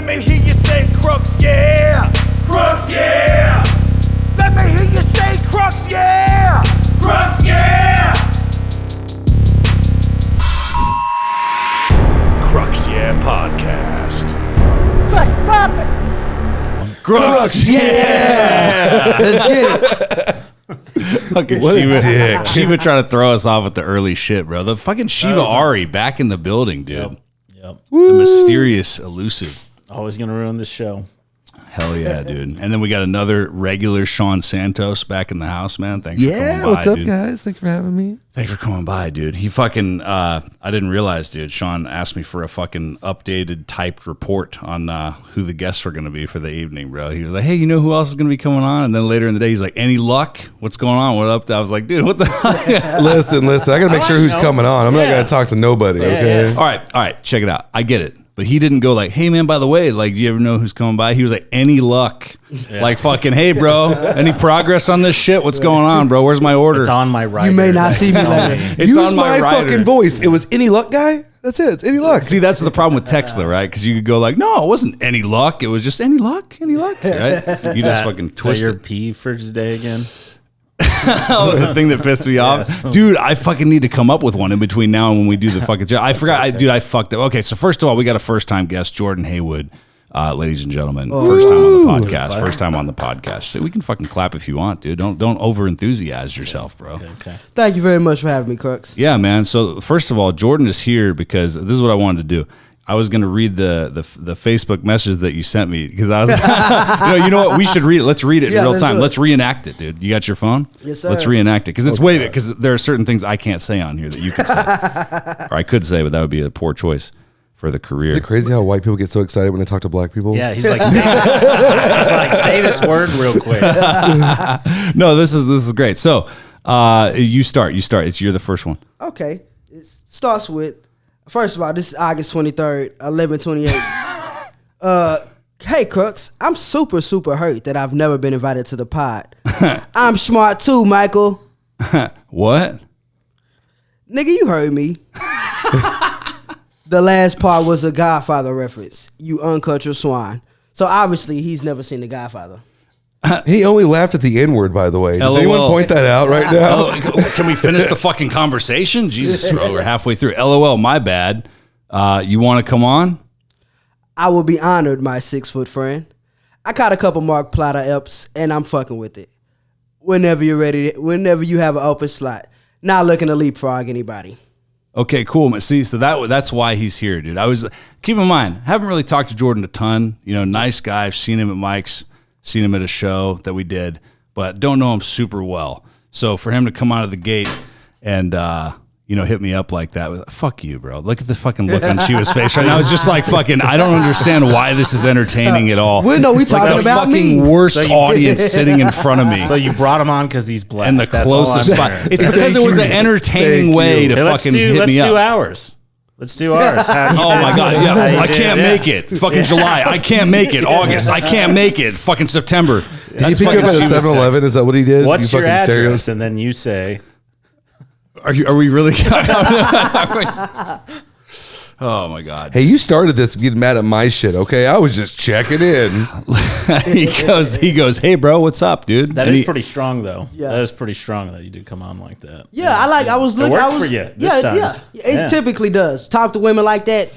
Let me hear you say Crux, yeah. Crux, yeah. Let me hear you say Crux, yeah. Crux, yeah. Crux, yeah podcast. Crux proper. Crux, yeah. Let's get it. Fucking Shiva, Shiva trying to throw us off with the early shit, bro. The fucking Shiva Ari back in the building, dude. Yep. The mysterious, elusive. Always gonna ruin this show. Hell yeah, dude. And then we got another regular Shawn Santos back in the house, man. Thanks for coming by, What's up, dude. guys? Thanks for having me. Thanks for coming by, dude. He fucking, I didn't realize, dude. Shawn asked me for a fucking updated typed report on who the guests were going to be for the evening, bro. He was like, hey, you know who else is going to be coming on? And then later in the day, he's like, any luck? What's going on? What up? I was like, dude, what the hell? Listen. I got to make sure who's coming on. I'm not going to talk to nobody, okay? All right, check it out. I get it. But he didn't go like, hey, man, by the way, like, do you ever know who's coming by? He was like, any luck? Like, fucking, hey, bro, any progress on this shit? What's going on, bro? Where's my order? It's on my rider. You may not see me later. It's Use on my rider. fucking voice. It was any luck, guy? That's it. It's any luck. See, that's the problem with text, though, right? Because you could go like, no, it wasn't any luck. It was just any luck, right? You just fucking twist your it. pee for today again? Oh, the thing that pissed me off, dude. I fucking need to come up with one in between now and when we do the fucking show. I forgot, I fucked up. Okay, so first of all, we got a first time guest, Jordan Haywood, ladies and gentlemen. First time on the podcast. So we can fucking clap if you want, dude. Don't over enthusiaze yourself, bro. Okay. Thank you very much for having me, Crux. Yeah, man. So first of all, Jordan is here because this is what I wanted to do. I was going to read the Facebook message that you sent me because I was, you know what? We should read it. Let's read it in real time. Let's reenact it, dude. You got your phone? Yes, sir. Let's reenact it because it's because there are certain things I can't say on here that you can say, or I could say, but that would be a poor choice for the career. Is it crazy how white people get so excited when they talk to black people? Yeah, he's like, say this word real quick. No, this is great. So you start. You're the first one. Okay. It starts with, first of all, this is August 23rd, 11/28. Hey, Crux, I'm super, super hurt that I've never been invited to the pod. I'm smart too, Michael. What? Nigga, you heard me. The last part was a Godfather reference. You uncultured swine. So obviously, he's never seen The Godfather. He only laughed at the N-word, by the way. Does anyone point that out right now? Oh, can we finish the fucking conversation? Jesus, bro, we're halfway through. LOL, my bad. You want to come on? I will be honored, my 6-foot friend. I caught a couple Mark Platter eps, and I'm fucking with it. Whenever you're ready, whenever you have an open slot. Not looking to leapfrog anybody. Okay, cool. See, so that's why he's here, dude. Keep in mind, haven't really talked to Jordan a ton. You know, nice guy. I've seen him at Mike's. Seen him at a show that we did, but don't know him super well. So for him to come out of the gate and hit me up like that, fuck you, bro. Look at the fucking look on Shiva's face right now. It's just like fucking. I don't understand why this is entertaining at all. We know we it's talking like the about fucking me. worst audience sitting in front of me. So you brought him on because he's black. And the closest spot. It's because it was an entertaining way to fucking hit me up. Let's do ours. Let's do ours. Oh my God, yeah. I can't make it. Fucking July. I can't make it. August. I can't make it. Fucking September. Did he pick you up at a 7-Eleven? Is that what he did? What's your address? Stereos? And then you say, Are we really? Oh my God. Hey, you started this getting mad at my shit, okay? I was just checking in. he goes, hey bro, what's up, dude? That is pretty strong though. Yeah. That is pretty strong that you did come on like that. Yeah, I was looking. It worked for you this time. Yeah. It typically does. Talk to women like that.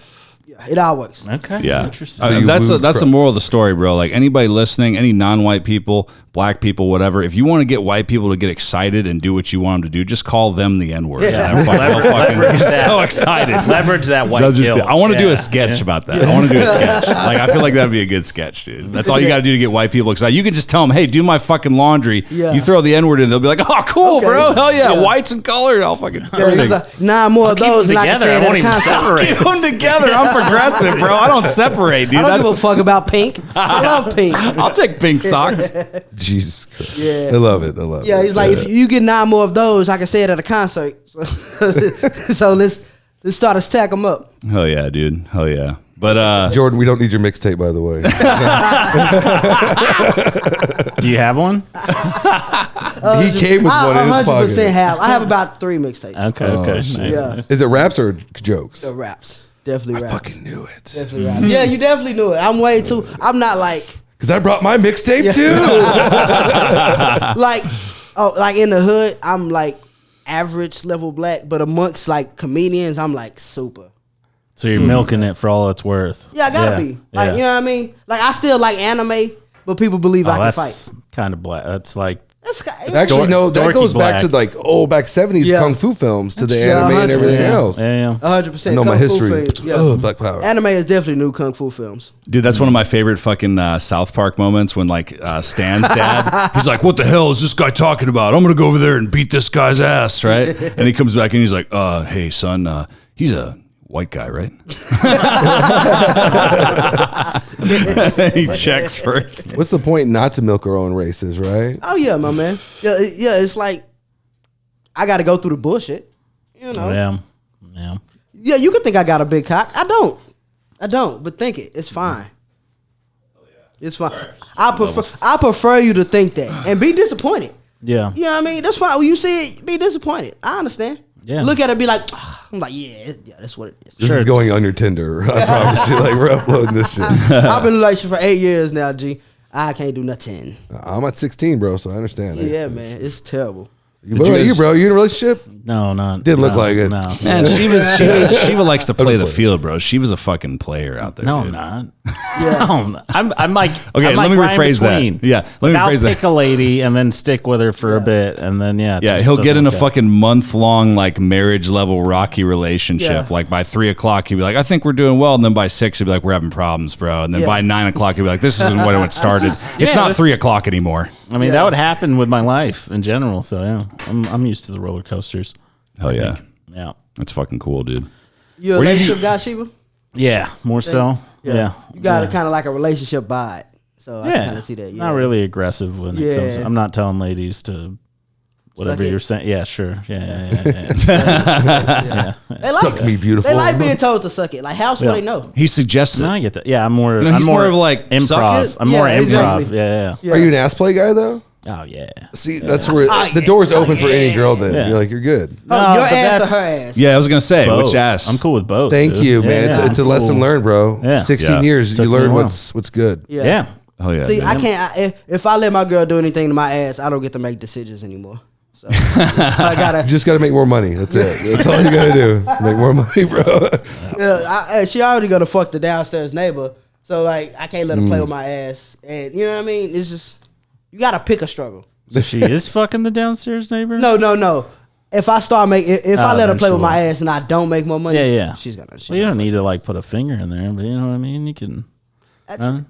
Yeah, it all works. Okay. Yeah. Interesting. I mean, that's the moral of the story, bro. Like anybody listening, any non-white people, black people, whatever, if you want to get white people to get excited and do what you want them to do, just call them the N-word. Yeah. Leverage that. So excited. Leverage that white guilt. I want to do a sketch about that. I want to do a sketch. Like I feel like that'd be a good sketch, dude. That's all you got to do to get white people excited. You can just tell them, hey, do my fucking laundry. Yeah. You throw the N-word in, they'll be like, oh, cool, bro. Hell yeah. Whites and color. I'll fucking everything. Like, 9 more of those, and I can say it at a concert. Keep them together. I'm progressive, bro. I don't separate, dude. I don't give a fuck about pink. I love pink. I'll take pink socks. Jesus Christ. Yeah. I love it. Yeah, he's like, if you get 9 more of those, I can say it at a concert. So let's start to stack them up. Hell yeah, dude. Hell yeah. But Jordan, we don't need your mixtape, by the way. Do you have one? He came with one in his pocket. 100% have. I have about 3 mixtapes. Okay. Yeah. Is it raps or jokes? The raps. Definitely I raps. fucking knew it. Definitely raps. Yeah, you definitely knew it. I'm way too. I'm not like Because I brought my mixtape too. like in the hood. I'm like average level black, but amongst like comedians, I'm like super. So you're milking it for all it's worth. Yeah, I gotta be. Like, you know what I mean? Like, I still like anime, but people believe I can that's fight. kind of black. That's like Actually, no, It's that dorky goes back to black. like back 70s Yeah. kung fu films to the Yeah, anime and everything 100%. else. Yeah. 100%. I know my kung fu history. films, yeah. Ugh, Black Power. Anime is definitely new kung fu films. Dude, that's one of my favorite fucking South Park moments when like Stan's dad, he's like, "What the hell is this guy talking about? I'm gonna go over there and beat this guy's ass, right?" And he comes back and he's like, "Hey son, he's a white guy, right?" He checks first. What's the point not to milk our own races, right? Oh yeah, my man. Yeah, it's like I got to go through the bullshit. You know. Yeah. Yeah, you can think I got a big cock. I don't. But think it. It's fine. It's fine. I prefer you to think that and be disappointed. Yeah. You know what I mean? That's fine. When you see it, be disappointed. I understand. Yeah. Look at it, be like, I'm like, yeah, that's what it is. This is going on your Tinder. I promise you. Like, we're uploading this shit. I've been in a relationship for 8 years now, G. I can't do nothing. I'm at 16, bro, so I understand. Yeah, man, it's terrible. What about you, bro? You in a relationship? No, not. Didn't look like it. No. Man, Shiva likes to play the field, bro. Shiva's a fucking player out there. No, dude. I'm not. Yeah. No, I'm like. Okay, I'm let me right rephrase that. between. Yeah, let me I'll rephrase that. pick a lady and then stick with her for a bit, and then it Yeah, just he'll get doesn't in a work out. fucking month-long like marriage level rocky relationship. Yeah. Like by 3 o'clock, he'd be like, "I think we're doing well," and then by 6, he'd be like, "We're having problems, bro." And then Yeah. by 9 o'clock, he'd be like, "This isn't what it started. It's yeah, not this- 3 o'clock anymore." I mean, that would happen with my life in general. So yeah, I'm used to the roller coasters. Hell yeah, Yeah. that's fucking cool, dude. You a Where did relationship you- guy, Shiva? Yeah, more so. Yeah. You got yeah. kind of like a relationship vibe. So I Yeah. kind of see that. Yeah. Not really aggressive when it comes. Yeah. I'm not telling ladies to whatever Suck it. you're saying. Yeah, sure. Yeah. They like Suck me, beautiful. They like being told to suck it. Like, how should they know? He suggests it. No, I get that. Yeah, I'm more. You know, I'm he's more of like, improv. suck it? I'm more Yeah, improv. exactly. Yeah. Yeah. Are you an ass play guy, though? Oh yeah. See, that's where the door's open for any girl then. Yeah. You're like, you're good. Oh, No, your but ass or that's- her ass? Yeah, I was gonna say, Both. which ass? I'm cool with both. Thank dude. you, man. Yeah, It's a lesson cool. learned, bro. Yeah. 16 Yeah. years, you Took me learn a while. what's good. Yeah. Hell yeah. See, dude. I can't. If I let my girl do anything to my ass, I don't get to make decisions anymore. So I You gotta. just got to make more money. That's it. That's all you got to do. Is make more money, bro. She already gonna fuck the downstairs neighbor. So like, I can't let her play with my ass. And you know what I mean? It's just you gotta pick a struggle. So she is fucking the downstairs neighbor. No. If I start if I let her then play with she'll- my ass and I don't make more money, Yeah. she's gonna. Well, you don't need to like put a finger in there, but you know what I mean. You can.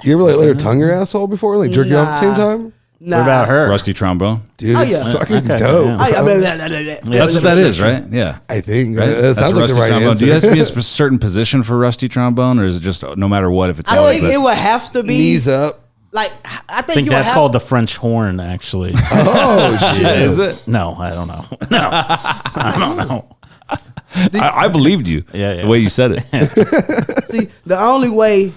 You ever like let her tongue your asshole before, like jerk you off at the same time? Nah. What about her? Rusty trombone. Dude, Oh, it's yeah. fucking Okay, dope. yeah. I mean, That's what that is, right? Yeah. I think Right? that That's sounds like rusty the right trombone. answer. Do you have to be in a certain position for rusty trombone, or is it just no matter what if it's I always think it would have to be Knees up. like I I think think you would that's have called the French horn, actually. Oh shit! Is it? No, I don't know. No, I don't know. I believed you. Yeah. The way you said it. See, the only way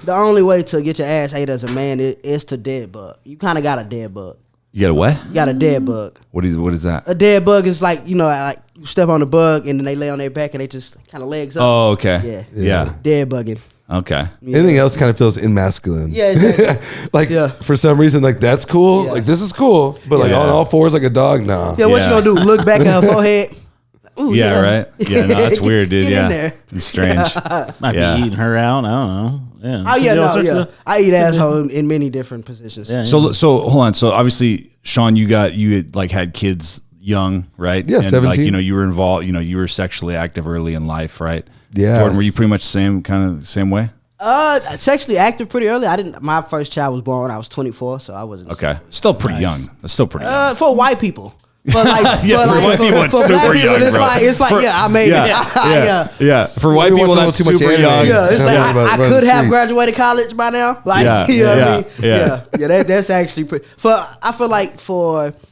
to get your ass ate as a man is to dead bug. You kind of got a dead bug. You got a what? You got a dead bug. What is that? A dead bug is like like you step on the bug and then they lay on their back and they just kind of legs up. Oh, okay. Yeah. Dead bugging. Okay. Anything else kind of feels masculine. Yeah, exactly. Like Yeah. for some reason, like that's cool. Yeah. Like this is cool, but like Yeah. on all fours like a dog. Nah. Yeah, what you Yeah. gonna do? Look back at her forehead. Ooh, Yeah, right? Yeah, no, that's weird, dude. Get Yeah. in there. It's strange. Might Yeah. be eating her out. I don't know. Yeah. Oh yeah, You know, no, sorts yeah. of- I eat asshole in many different positions. Yeah. So hold on. So obviously, Shawn, you had like had kids young, right? Yeah, and 17. Like, you were involved. You were sexually active early in life, right? Yes. Jordan, were you pretty much same way? Sexually active pretty early. My first child was born when I was 24, so I wasn't. Okay, still pretty young. That's still pretty young. For white people. For like, Yeah, for white people, it's for super black people, young, it's bro. like, yeah, I made it. Yeah. For white We people, watch that's too much super anime. young. Yeah, it's like Yeah, about I running could the have streets. graduated college by now. Like, Yeah, you know what I yeah, mean? yeah. That's actually pretty. I feel like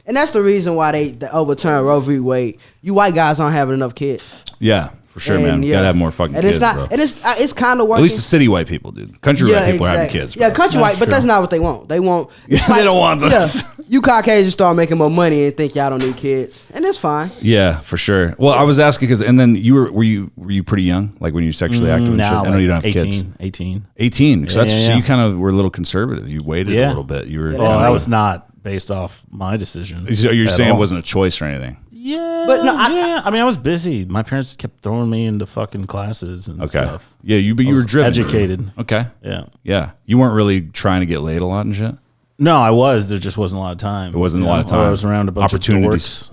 and that's the reason why they overturned Roe v. Wade. You white guys aren't having enough kids. Yeah, For sure, man. You gotta have more fucking kids, bro. And it's kind of working. At least the city white people, dude. Country white people are having kids. Bro. Yeah, country white, but that's not what they want. They want. They don't want this. Yeah, you Caucasians start making more money and think y'all don't need kids, and that's fine. Yeah, for sure. Well, I was asking because, and then were you pretty young, like when you were sexually active? And shit? I know you don't have 18, kids. 18. So so you kind of were a little conservative. You waited a little bit. You were. Well, that was not based off my decision. So you're saying it wasn't a choice or anything? Yeah, but no, I mean, I was busy. My parents kept throwing me into fucking classes and stuff. Yeah, but you were driven, educated. Okay. Yeah. You weren't really trying to get laid a lot and shit. No, I was. There just wasn't a lot of time. There wasn't a lot of time. I was around a bunch of dorks,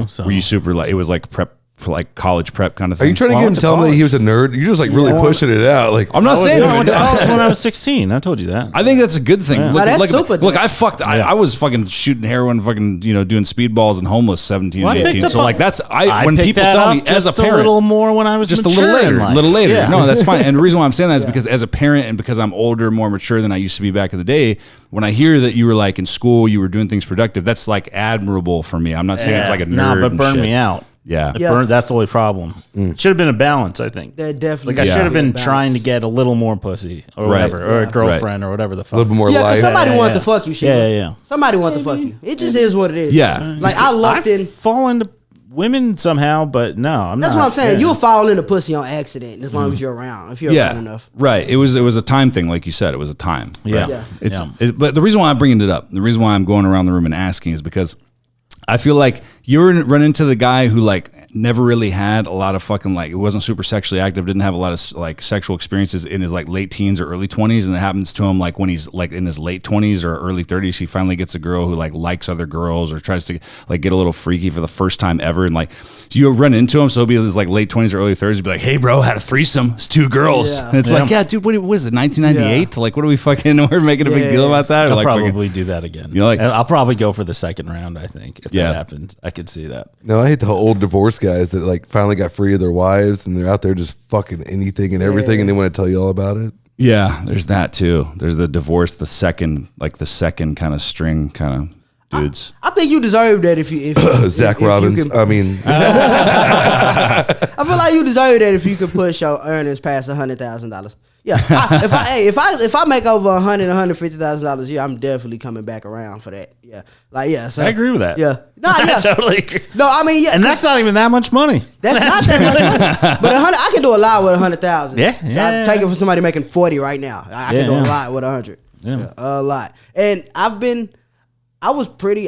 so. Were you super like it was like prep? Like college prep kind of thing. Are you trying to get him to tell me that he was a nerd? You're just like really pushing it out. Like I'm not saying I went to college when I was 16. I told you that. I think that's a good thing. Yeah. That's super. Look, I was fucking shooting heroin, fucking doing speedballs and homeless 17 and 18. So like that's when people tell me as a parent, a little more when I was just a little later. Yeah. No, that's fine. And the reason why I'm saying that is because as a parent and because I'm older, more mature than I used to be back in the day. When I hear that you were like in school, you were doing things productive. That's like admirable for me. I'm not saying it's like a nerd. but burned me out. Yeah. That's the only problem. Should have been a balance, I think. That definitely. Like I should have been trying to get a little more pussy or whatever, or a girlfriend or whatever the fuck. A little bit more Yeah, life. because somebody wanted to fuck you, Shiva. Yeah. Somebody wanted to fuck you. It just is what it is. Yeah. Like I locked in. fall into women somehow, but no, I'm not. That's what I'm saying. Yeah. You'll fall into pussy on accident as long as you're around. If you're around enough. Right. It was a time thing, like you said. It was a time. Yeah. Right? Yeah. But the reason why I'm bringing it up, the reason why I'm going around the room and asking is because I feel like you run into the guy who like never really had a lot of fucking like, it wasn't super sexually active, didn't have a lot of like sexual experiences in his like late teens or early 20s, and it happens to him like when he's like in his late 20s or early 30s, he finally gets a girl who like likes other girls or tries to like get a little freaky for the first time ever, and like so you run into him, so he'll be in his like late 20s or early 30s, be like, hey bro, had a threesome, it's 2 girls, and it's like, yeah dude, what is it, 1998? Like what are we fucking, we're making a big deal about that? I'll like, probably do that again. You know, like, I'll probably go for the second round, I think, if that happens. I could see that. No, I hate the old divorce guys that like finally got free of their wives and they're out there just fucking anything and everything and they want to tell you all about it. Yeah, there's that too. There's the divorce, the second kind of string kind of dudes. I think you deserve that if Zach if Robbins. You can, I feel like you deserve that if you could push your earnings past $100,000. Yeah, if I make over $150,000 a year, I'm definitely coming back around for that. Yeah, so I agree with that. Yeah, totally. No, I mean, yeah, and that's not even that much money. That's not that much money. But I can do a lot with 100,000. Yeah. I take it from somebody making 40 right now. I can do a lot with 100. Yeah, a lot. And I was pretty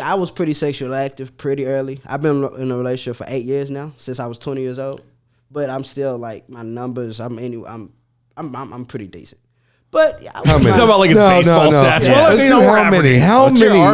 sexually active pretty early. I've been in a relationship for 8 years now, since I was 20 years old. But I'm still like my numbers. I'm pretty decent. But how many? Talking about like it's baseball stats. Yeah. Well, how many? You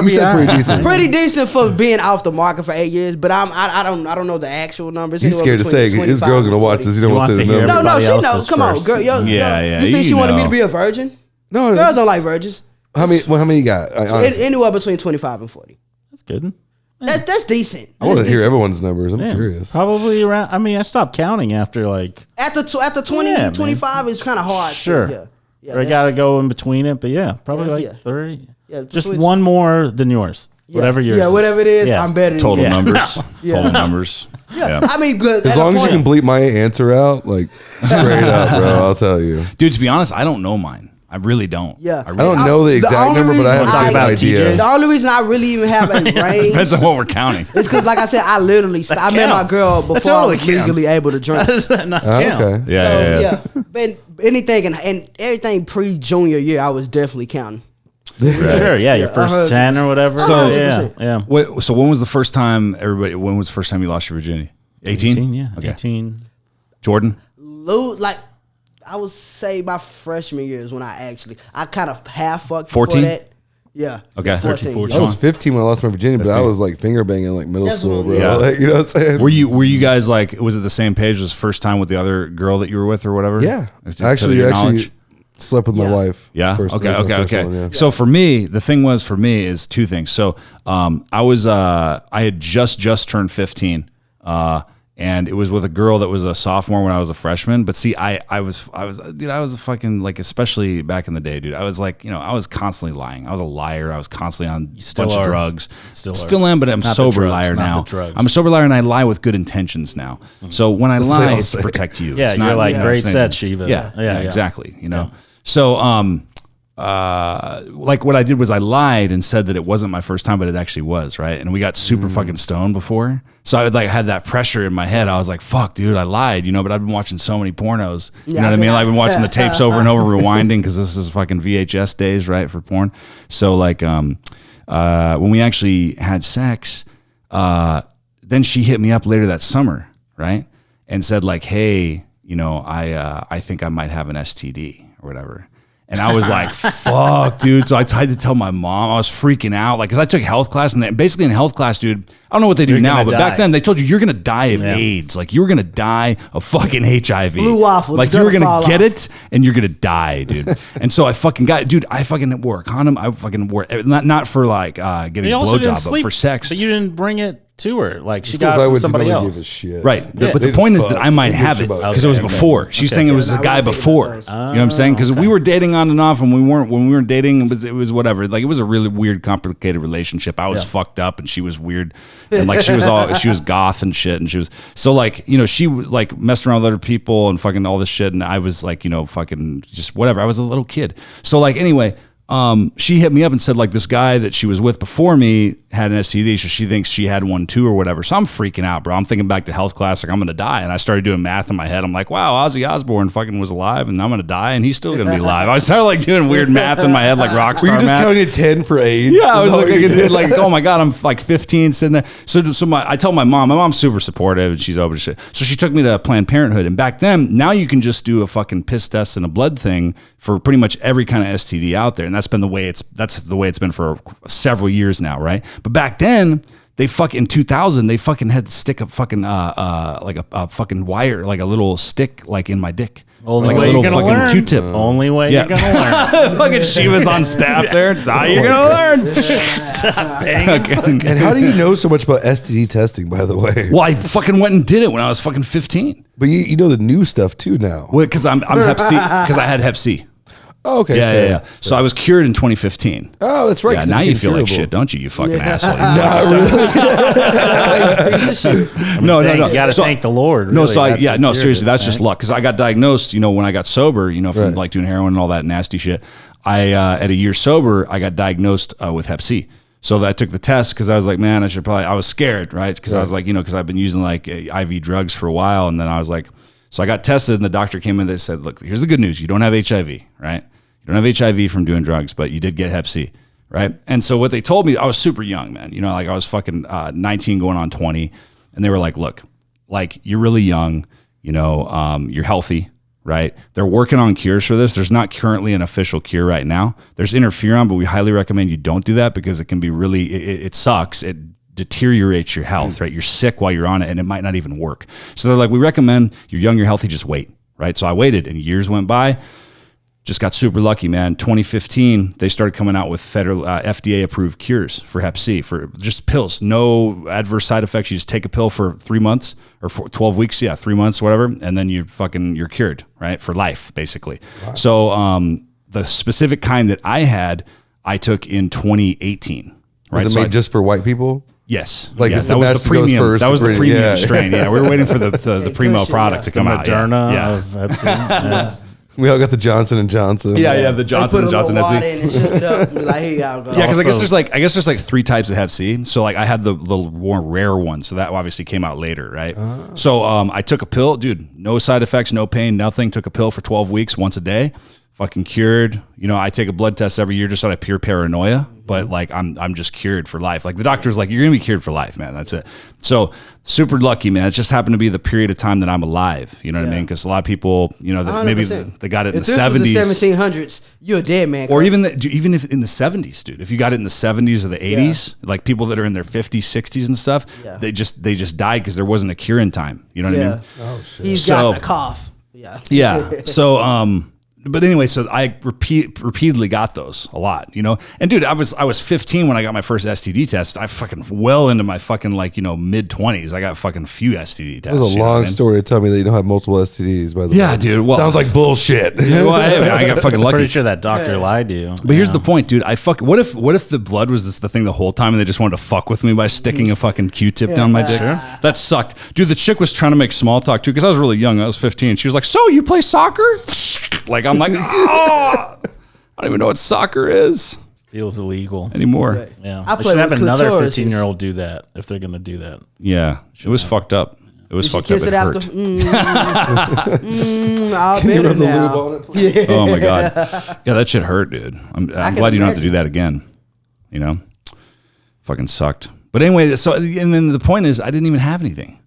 said pretty decent. Pretty decent for being off the market for 8 years. But I don't know the actual numbers. He's scared to say his girl gonna watch this. He don't want to say the number. No, she knows. Come on, girl. You think she wanted me to be a virgin? No, girls don't like virgins. How many you got? Anywhere between 25 and 40. That's good. That's decent. I want to hear everyone's numbers. I'm curious. Probably around. I mean, I stopped counting after like after 20, 25 is kind of hard. Sure. Yeah. I got to go in between it, but probably 30. Yeah, just one more than yours. Whatever yours. Yeah, whatever it is, I'm better than total you. numbers. Total numbers. Yeah. I mean, good. As long as you can bleep my answer out, like straight up, bro. I'll tell you, dude. To be honest, I don't know mine. I really don't. Yeah. I don't know the exact number, but I have a good idea. The only reason I really even have a range depends on what we're counting. It's because, like I said, I literally I met my girl before I was legally able to drink. How does that not count? Okay. Yeah. But anything and everything pre-junior year, I was definitely counting. Sure, your first 10 or whatever. So 100%. So when was the first time when was the first time you lost your virginity? 18? 18, yeah. Okay. 18. Jordan? Like, I would say my freshman year is when I kind of half fucked 14? before that. Yeah. Okay. 13, 14. I was 15 when I lost my virginity, but I was like finger banging like middle school, bro. Yeah. Like, you know what I'm saying? Were you guys like, was it the same page as the first time with the other girl that you were with or whatever? Yeah. Actually slept with my wife. Yeah. First, Okay. One, yeah. So for me, the thing was for me is two things. So I had just turned 15. And it was with a girl that was a sophomore when I was a freshman. But see, I was a fucking, like, especially back in the day, dude. I was like, I was constantly lying. I was a liar. I was constantly on a bunch of drugs. Still am, but I'm a sober liar now. I'm a sober liar, and I lie with good intentions now. So when I lie, it's to protect you. Yeah, it's you're not, like, great it's set, Shiva. Yeah, exactly. So, like what I did was I lied and said that it wasn't my first time, but it actually was, right? And we got super fucking stoned before. So I would like had that pressure in my head. I was like, fuck, dude, I lied, but I've been watching so many pornos. You know what I mean? I've been watching the tapes over and over, rewinding, because this is fucking VHS days, right, for porn. So like when we actually had sex, then she hit me up later that summer, right? And said like, hey, I think I might have an STD or whatever. And I was like, fuck, dude. So I tried to tell my mom. I was freaking out. Like, because I took health class. And basically in health class, dude, I don't know what they do now, but back then they told you you're going to die of AIDS. Like, you were going to die of fucking HIV. Blue waffle. Like, you were going to get it and you're going to die, dude. And so I fucking got, dude, I fucking wore a condom. I fucking wore, not for like getting a blowjob, but for sex. But you didn't bring it to her. Like, she got it from somebody else. Give a shit. Right. Yeah. But the point is that I might have it because it was before. She's saying it was a guy before. You know what I'm saying? Because we were dating on and off, and when we were dating, it was whatever. Like, it was a really weird, complicated relationship. I was fucked up and she was weird. And like she was goth and shit. And she was so like, she like messed around with other people and fucking all this shit. And I was like, fucking just whatever. I was a little kid. So like, anyway, she hit me up and said like this guy that she was with before me had an STD, so she thinks she had one too or whatever. So I'm freaking out, bro. I'm thinking back to health class, like I'm gonna die. And I started doing math in my head. I'm like, wow, Ozzy Osbourne fucking was alive, and I'm gonna die, and he's still gonna be alive. I started like doing weird math in my head, like rock star math. Were you just counting to 10 for AIDS? Yeah, I was like, oh my god, I'm like 15 sitting there. So I tell my mom. My mom's super supportive, and she's open to shit. So she took me to Planned Parenthood, and back then, now you can just do a fucking piss test and a blood thing for pretty much every kind of STD out there, and that's the way it's been for several years now, right? But back then, they in 2000, they fucking had to stick a fucking like a fucking wire, like a little stick, like in my dick. Only like way a little you're gonna fucking learn. Q-tip. Only way you're gonna learn. Fucking Shiva's on staff there. That's how you're gonna learn. Stop banging. And how do you know so much about STD testing, by the way? Well, I fucking went and did it when I was fucking 15. But you know the new stuff too now. Well, because I'm Hep C, because I had Hep C. Oh, okay. Yeah. So I was cured in 2015. Oh, that's right. Yeah, now you feel like shit, don't you? You fucking asshole. No. You got to thank the Lord. Really. No, so seriously, that's just luck. Because I got diagnosed, when I got sober, from like doing heroin and all that nasty shit. I at a year sober, I got diagnosed with Hep C. So I took the test because I was like, man, I was scared, right? Because I was like, because I've been using like IV drugs for a while, and then I was like, so I got tested, and the doctor came in. They said, look, here's the good news: you don't have HIV, right? You don't have HIV from doing drugs, but you did get Hep C, right? And so what they told me, I was super young, man. Like I was fucking 19 going on 20. And they were like, look, like you're really young, you're healthy, right? They're working on cures for this. There's not currently an official cure right now. There's interferon, but we highly recommend you don't do that because it can be really, it sucks. It deteriorates your health, right? You're sick while you're on it and it might not even work. So they're like, we recommend you're young, you're healthy, just wait, right? So I waited and years went by. Just got super lucky, man. 2015, they started coming out with federal FDA-approved cures for Hep C, for just pills. No adverse side effects. You just take a pill for 3 months or for 12 weeks, 3 months, whatever, and then you're cured, right, for life, basically. Wow. So the specific kind that I had, I took in 2018. Right? Was it made just for white people? Yes. Like that was the premium. That was the premium strain. Yeah, we were waiting for the primo product to come out. Moderna of Hep C. We all got the Johnson & Johnson. Yeah, the Johnson & Johnson Hep C. And shook it up and be like, here y'all go. Yeah, because I guess there's like 3 types of Hep C. So like I had the more rare one, so that obviously came out later, right? So I took a pill, dude, no side effects, no pain, nothing. Took a pill for 12 weeks, once a day. Fucking cured. I take a blood test every year just out of pure paranoia, but like I'm just cured for life. Like the doctor's like, you're gonna be cured for life, man. That's it. So super lucky, man. It just happened to be the period of time that I'm alive. You know what I mean? Because a lot of people, that maybe they got it in the 70s, was the 1700s. You're a dead man. Or even if in the 70s, dude. If you got it in the 70s or the 80s, like people that are in their 50s, 60s and stuff, they just died because there wasn't a cure in time. You know what I mean? Oh shit. He's got the cough. Yeah. Yeah. So But anyway, so I repeatedly got those a lot, you know. And dude, I was 15 when I got my first STD test. I fucking well into my fucking like, you know, mid 20s. I got fucking few STD tests. It was a long story to tell me that you don't have multiple STDs. By the way, Yeah, dude. Well, sounds like bullshit. Yeah, well, hey, I got fucking lucky. Pretty sure that doctor lied to you. But here's the point, dude. What if the blood was the thing the whole time and they just wanted to fuck with me by sticking a fucking Q-tip down my dick? Sure. That sucked. Dude, the chick was trying to make small talk too because I was really young. I was 15. She was like, "So you play soccer?" Like I'm like, "Oh, I don't even know what soccer is Feels illegal anymore." Right. Yeah, I they play should have with another clitorises. 15-year-old do that if they're gonna do that. Yeah, it was fucked up. It was Did you fucked up. kiss It it after? hurt. I'll Can bet you it rub the now. lube on it, please? Yeah. Oh my god. Yeah, that shit hurt, dude. I'm can glad you don't have to imagine. do that again. You know, fucking sucked. But anyway, so and then the point is, I didn't even have anything.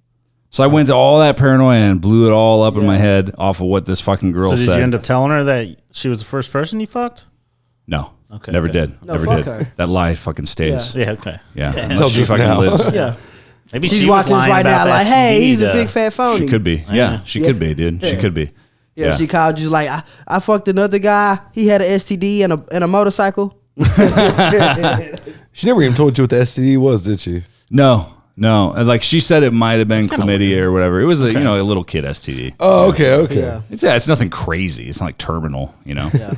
So I went to all that paranoia and blew it all up in my head off of what this fucking girl So said. did you end up telling her that she was the first person you fucked? No. Okay, Never okay. did. No, Never fuck did. her. That lie fucking stays. Yeah, okay. Yeah. Unless Till she just fucking now. lives. Yeah. Maybe She's she was watching this lying right now, about like, STD hey, he's a to- big fat phony. She could be. Yeah. She could be, dude. She could be. Yeah, she called you like, I fucked another guy. He had an STD and a motorcycle. She never even told you what the STD was, did she? No. Like she said it might have been kinda chlamydia or whatever. It was a, you know, a little kid STD. Oh, okay. Yeah. It's nothing crazy. It's not like terminal, you know? Yeah.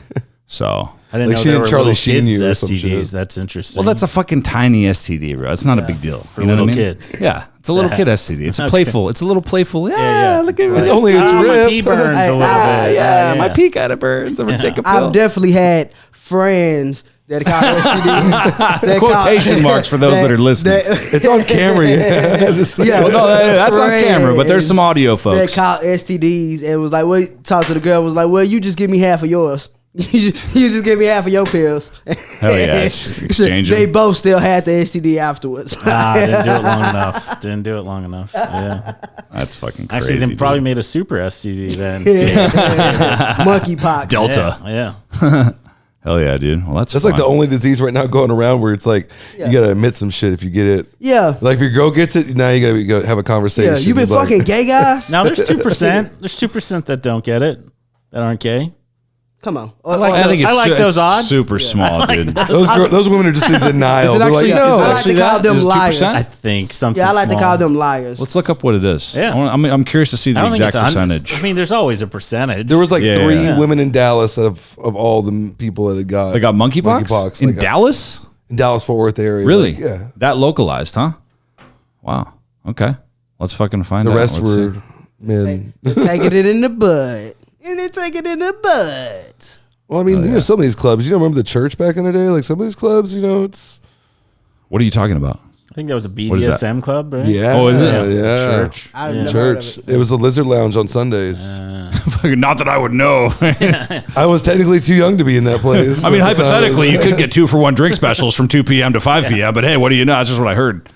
So, I didn't Like know she there didn't were Charlie little Sheen kids you or some STDs. shit. That's interesting. well, that's a fucking tiny STD, bro. It's not a big deal. For you know little what I mean? kids. Yeah. It's a little kid STD. It's a playful. It's a little playful. Yeah. yeah. Look at It's me. only a my drip. pee burns Hey, a little bit. Yeah, my pee kind of burns. I'm gonna take a pill. I've definitely had friends that call STDs. that Quotation marks for those that are listening. It's on camera. Yeah. Just, Yeah. Well, no, that's on camera, but there's some audio, That folks. called STDs and was like, well, talk to the girl, was like, well, you just give me half of yours. You just give me half of your pills. Hell yeah, it's exchanging. They both still had the STD afterwards. Didn't do it long enough. Didn't do it long enough. Yeah. That's fucking crazy. Actually, they dude. probably made a super STD then. Monkeypox. Delta. Yeah. Hell yeah, dude. Well, that's like fun. the only disease right now going around where it's like you gotta admit some shit if you get it. Yeah. Like if your girl gets it, now you gotta go have a conversation. Yeah. You been Be like- fucking gay guys? Now there's 2%. There's 2% that don't get it, that aren't gay. Come on. I think it's I like those it's odds. super small, dude. Those women are just in denial. Is it They're actually? like, no. I like to call them Is it liars. 2%? I think something. Yeah, I like to small. call them liars. Let's look up what it is. Yeah. I'm curious to see I the don't think exact it's 100. percentage. I mean, there's always a percentage. There was like Yeah, 3 yeah. women in Dallas of all the people that had got They got monkeypox in like, Dallas. in Dallas Fort Worth area. Really? Like, yeah. That localized, huh? Wow. Okay. Let's fucking find The out. rest Let's were see. men. They're taking it in the butt. And they take it in the butt. Well, I mean, you know, some of these clubs. You know, remember the church back in the day? Like some of these clubs, you know, it's What are you talking about? I think that was a What is that? BDSM club, right? yeah. Oh, is it? Yeah. Church. I've never heard of Church. it. It was a lizard lounge on Sundays. Not that I would know. I was technically too young to be in that place. I mean, at the time. hypothetically, you could get 2 for 1 drink specials from 2 p.m. to 5 p.m. But hey, what do you know? That's just what I heard.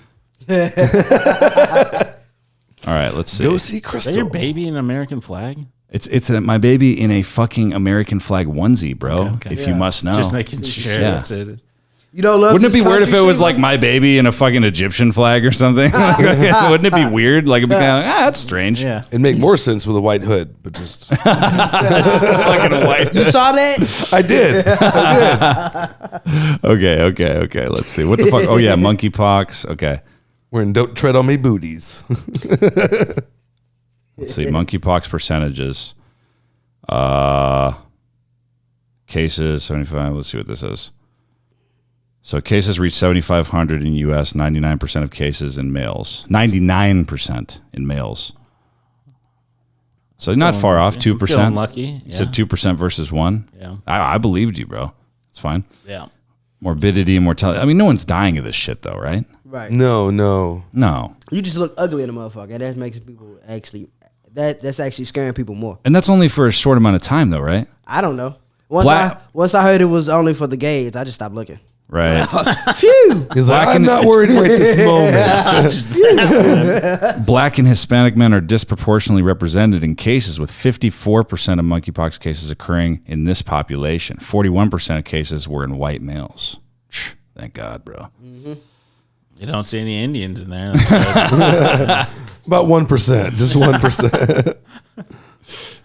All right, let's see. Go see Is that Crystal. your baby in an American flag? It's my baby in a fucking American flag onesie, bro. Okay. If you must know. Just making sure. Yeah. That's it. You don't love Wouldn't it this be weird if country, it was Shiva? like my baby in a fucking Egyptian flag or something? Wouldn't it be weird? Like it'd be kind of that's strange. Yeah. It'd make more sense with a white hood, but just Fucking a white. You saw that? I did. Okay. Let's see. What the fuck? Oh yeah, monkeypox. Okay. We're in Don't Tread on Me Booties. Let's see. Monkeypox percentages. Cases 75. Let's see what this is. So cases reach 7,500 in U.S. 99% of cases in males. 99% in males. So not far off. 2%. Feeling lucky. You Yeah. said 2% versus 1. Yeah. I believed you, bro. It's fine. Yeah. Morbidity and mortality. I mean, no one's dying of this shit, though, right? Right. No. No. You just look ugly in a motherfucker. And that makes people actually, that's actually scaring people more. And that's only for a short amount of time, though, right? I don't know. Once Black- once I heard it was only for the gays, I just stopped looking. Right. Phew. He's like, Black I'm and- not worried right this moment. Black and Hispanic men are disproportionately represented in cases, with 54% of monkeypox cases occurring in this population. 41% of cases were in white males. Thank God, bro. You don't see any Indians in there. About 1%. Just 1%.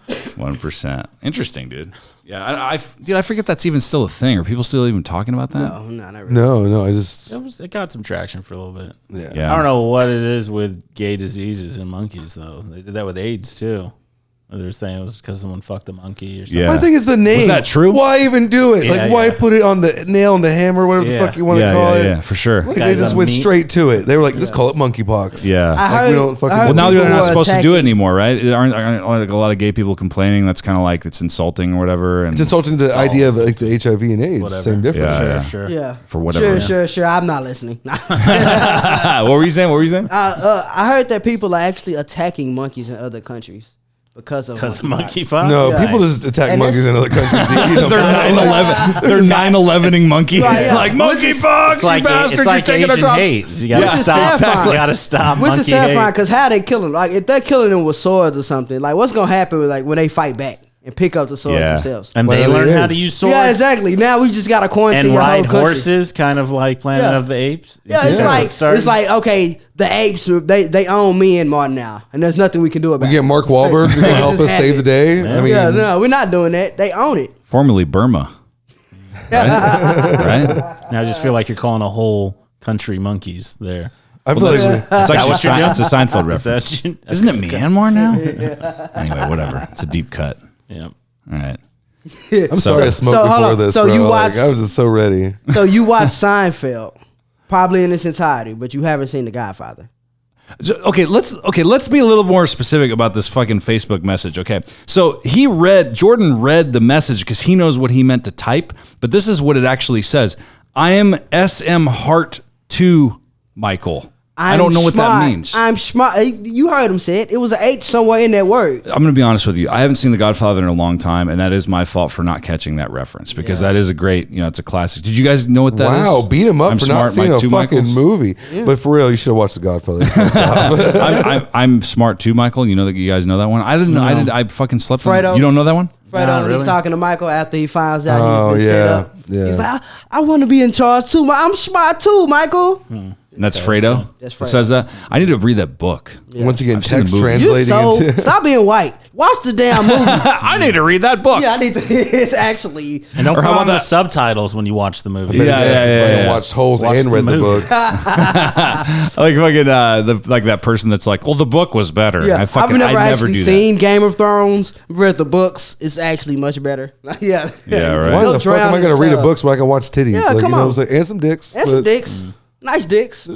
1%. Interesting, dude. Yeah, I forget that's even still a thing. Are people still even talking about that? No, not really. No, I just It got some traction for a little bit. Yeah. I don't know what it is with gay diseases in monkeys though. They did that with AIDS too. They were saying it was because someone fucked a monkey or something. Yeah. my thing is the name. Was that true? Why even do it? Yeah, like, why yeah. put it on the nail and the hammer, whatever the fuck you want to call it? Yeah, for sure. Like, they Guys just on went meat. straight to it. They were like, let's call it monkeypox. Yeah. Like, we don't fucking. Well, now they're people not were supposed to do it attacking- anymore, right? Aren't like a lot of gay people complaining? That's kind of like it's insulting or whatever. And It's insulting the idea of like the HIV and AIDS. Whatever. Same difference. Yeah, yeah. Sure. Yeah. For whatever. Sure. I'm not listening. what were you saying? I heard that people are actually attacking monkeys in other countries because of monkeypox. No, Yeah. people just attack And monkeys this- in other countries. They're 9/11. They're 9/11ing monkeys. Right, yeah. Like monkeypox, It's like, you bastards! it's like You're taking our Asian jobs. hate. You gotta Which is stop. terrifying. You gotta stop. Which is monkey terrifying hate. because how they kill them? Like if they're killing them with swords or something, like what's gonna happen with, like when they fight back and pick up the swords Yeah. themselves? And Well, they it learn how is. to use swords. Yeah, exactly. Now we just gotta quarantine And your whole ride country. horses, kind of like Planet Yeah. of the Apes. Yeah, it's Yeah. like okay, the apes they own me and Martin now, and there's nothing we can do about We get it. Mark Wahlberg to help Just us have save it. the day. I mean, Yeah, no, we're not doing that. They own it. Formerly Burma. Right? Now I just feel like you're calling a whole country monkeys there. I feel like It's actually what you're doing? it's a Seinfeld Is reference. that Isn't it Myanmar now? Anyway, whatever. It's a deep cut. Yeah. All right. I'm sorry I smoked so, hold before on. this. So bro. you Like, watch- I was just so ready. So you watch Seinfeld, probably in its entirety, but you haven't seen The Godfather. Okay, let's be a little more specific about this fucking Facebook message. Okay, so Jordan read the message because he knows what he meant to type, but this is what it actually says. I am SM Heart 2 Michael. I don't know what that means. I'm smart. You heard him say it. It was an H somewhere in that word. I'm going to be honest with you. I haven't seen The Godfather in a long time, and that is my fault for not catching that reference because that is a great, it's a classic. Did you guys know what that is? Wow, beat him up I'm for smart, not seeing Mike a Two fucking Michaels. movie. But for real, you should have watched The Godfather. I'm smart too, Michael. You know that you guys know that one. I didn't know. I fucking slept on. Fredo. You don't know that one? Fredo, Nah, when really? he's talking to Michael after he finds out Oh, he's been set yeah, up. yeah. He's like, I want to be in charge too. I'm smart too, Michael. And that's Fredo. That's That Fredo. says that. I need to read that book. Once again, I've seen the text movie. You translating into. stop being white. Watch the damn movie. I need to read that book. Yeah, I need to. It's actually. And don't Or put how on about the that? subtitles when you watch the movie. Yeah. Watched Holes Watch and the read the movie. book. I like fucking like that person that's like, well, the book was better. Yeah, I'd never never actually do seen Game of Thrones. Read the books. It's actually much better. Yeah. Yeah, right. Why Go the fuck am drown I in going to the read a tub. book so I can watch titties? Yeah, like, come you know on. what I'm saying? And some dicks. And some but dicks. Nice dicks.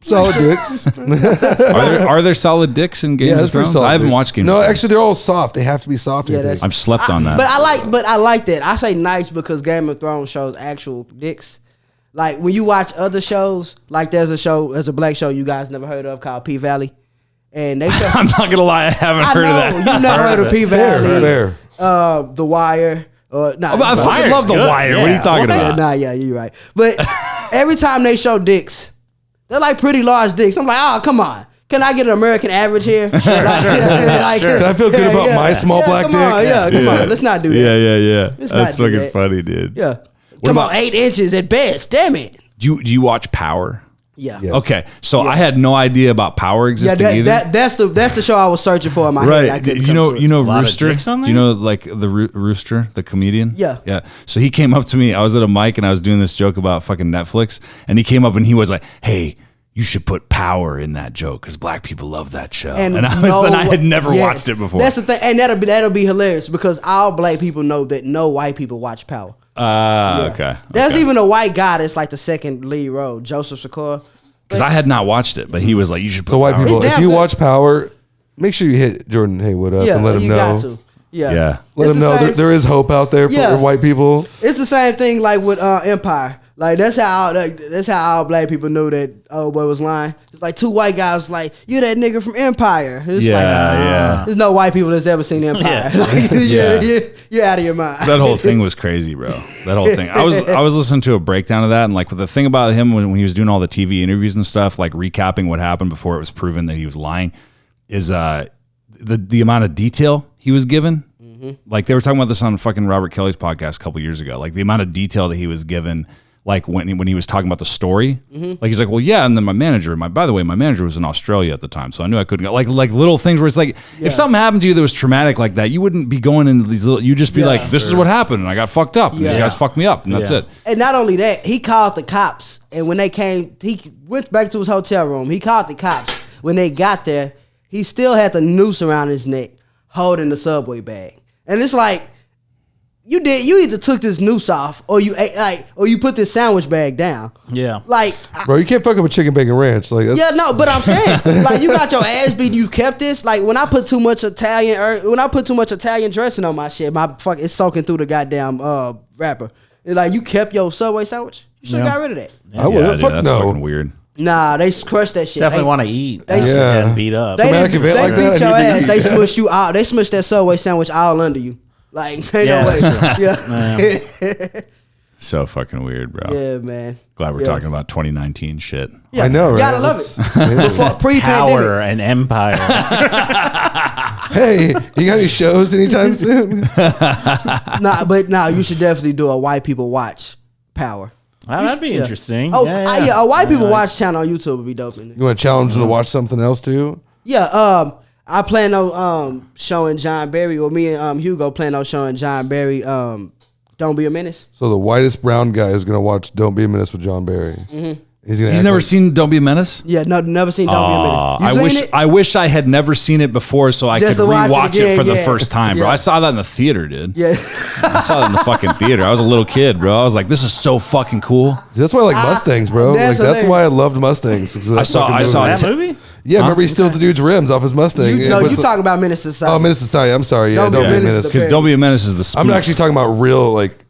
Solid dicks. that. Are there solid dicks in Game Yeah, of that's pretty Thrones? solid. I haven't dicks. watched Game No, of Thrones. actually, they're all soft. They have to be soft. I Yeah, think. that's- I've slept on that. But I like that. I say nice because Game of Thrones shows actual dicks. Like when you watch other shows, like there's a black show you guys never heard of called P Valley, and they show, I'm not gonna lie, I haven't I heard know of that. you never heard of P Valley, Fair. The Wire, nah, I fucking Wire's love The good, Wire. What are yeah. you talking yeah, about? nah, yeah, you're right. But every time they show dicks, they're like pretty large dicks. I'm like, oh, come on. Can I get an American average here? Like, Can I feel good about my small black come dick? On, come on. Let's not do that. Yeah. Let's not do that. funny, dude. Yeah. Come on, 8 inches at best. Damn it. Do you watch Power? Yeah. Yes. Okay, so I had no idea about Power Yeah, existing either. that's the show I was searching for in my head. I Right, couldn't you come know, to it. you know, lot of Rooster. dicks on Do you know, like the Rooster, the comedian? Yeah. yeah. So he came up to me. I was at a mic and I was doing this joke about fucking Netflix, and he came up and he was like, "Hey, you should put Power in that joke because black people love that show." And I had never watched it before. That's the thing, and that'll be hilarious because all black people know that no white people watch Power. Okay. There's even a white guy that's like the second lead role, Joseph Sikora. Because I had not watched it, but he was like, "You should put So white Power." people, It's if damn you good. watch Power, make sure you hit Jordan Haywood up Yeah, and let him you know. got to. Yeah. Yeah. Let It's him the know same- there is hope out there for Yeah. white people. It's the same thing like with Empire. Like that's how all black people knew that old boy was lying. It's like two white guys like, you that nigga from Empire. It's Yeah, like, yeah. There's no white people that's ever seen Empire. Like, Yeah. you're out of your mind. That whole thing was crazy, bro. That whole thing. I was listening to a breakdown of that, and like the thing about him when he was doing all the TV interviews and stuff, like recapping what happened before it was proven that he was lying, is the amount of detail he was given. Like they were talking about this on fucking Robert Kelly's podcast a couple years ago. Like the amount of detail that he was given, like when he was talking about the story, like he's like, well, yeah, and then my manager, by the way, my manager was in Australia at the time, so I knew I couldn't go. Like little things where it's like, if something happened to you that was traumatic like that, you wouldn't be going into these little. You just be like, this is what happened, and I got fucked up, and these guys fucked me up, and that's it. And not only that, he called the cops, and when they came, he went back to his hotel room. He called the cops. When they got there, he still had the noose around his neck, holding the Subway bag, and it's like. You either took this noose off or you ate, or you put this sandwich bag down. Yeah. Like, bro, you can't fuck up a chicken bacon ranch. Like, that's, yeah, no, but I'm saying, like, you got your ass beat, you kept this. Like, when I put too much Italian dressing on my shit, it's soaking through the goddamn wrapper. And like, you kept your Subway sandwich. You should have got rid of that. I would. Fuck that's no. fucking weird. Nah, they crushed that shit. Definitely want to eat. They getting beat up. They Traumatic beat event like that, your I need to ass. eat. They smushed you out. They smushed that Subway sandwich all under you. Like, ain't no way. Yeah. So fucking weird, bro. Yeah, man. Glad we're talking about 2019 shit. Yeah, I know, right? Gotta love it. Before pre-pandemic. Power and empire. Hey, you got any shows anytime soon? Nah, you should definitely do a white people watch Power. Oh, that'd be interesting. Oh, a white people watch channel on YouTube would be dope. You want to challenge them to watch something else too? Yeah, I plan on showing John Barry, or me and Hugo plan on showing John Barry Don't Be a Menace. So the whitest brown guy is gonna watch Don't Be a Menace with John Barry. Mm-hmm. He's never seen Don't Be a Menace? Yeah, no, never seen Don't Be a Menace. I wish I had never seen it before so I Just could to watch rewatch it it for again, the first time, bro. yeah. I saw that in the theater, dude. Yeah. I saw that in the fucking theater. I was a little kid, bro. I was like, this is so fucking cool. That's why I like Mustangs, bro. that's That's why I loved Mustangs. I saw that movie? Yeah, remember he steals the dude's rims off his Mustang. You talking about Menace to Society. Oh, Menace to Society. I'm sorry. Yeah, Don't Be a Menace. Because Don't Be a Menace is the spoof. I'm actually talking about real, like,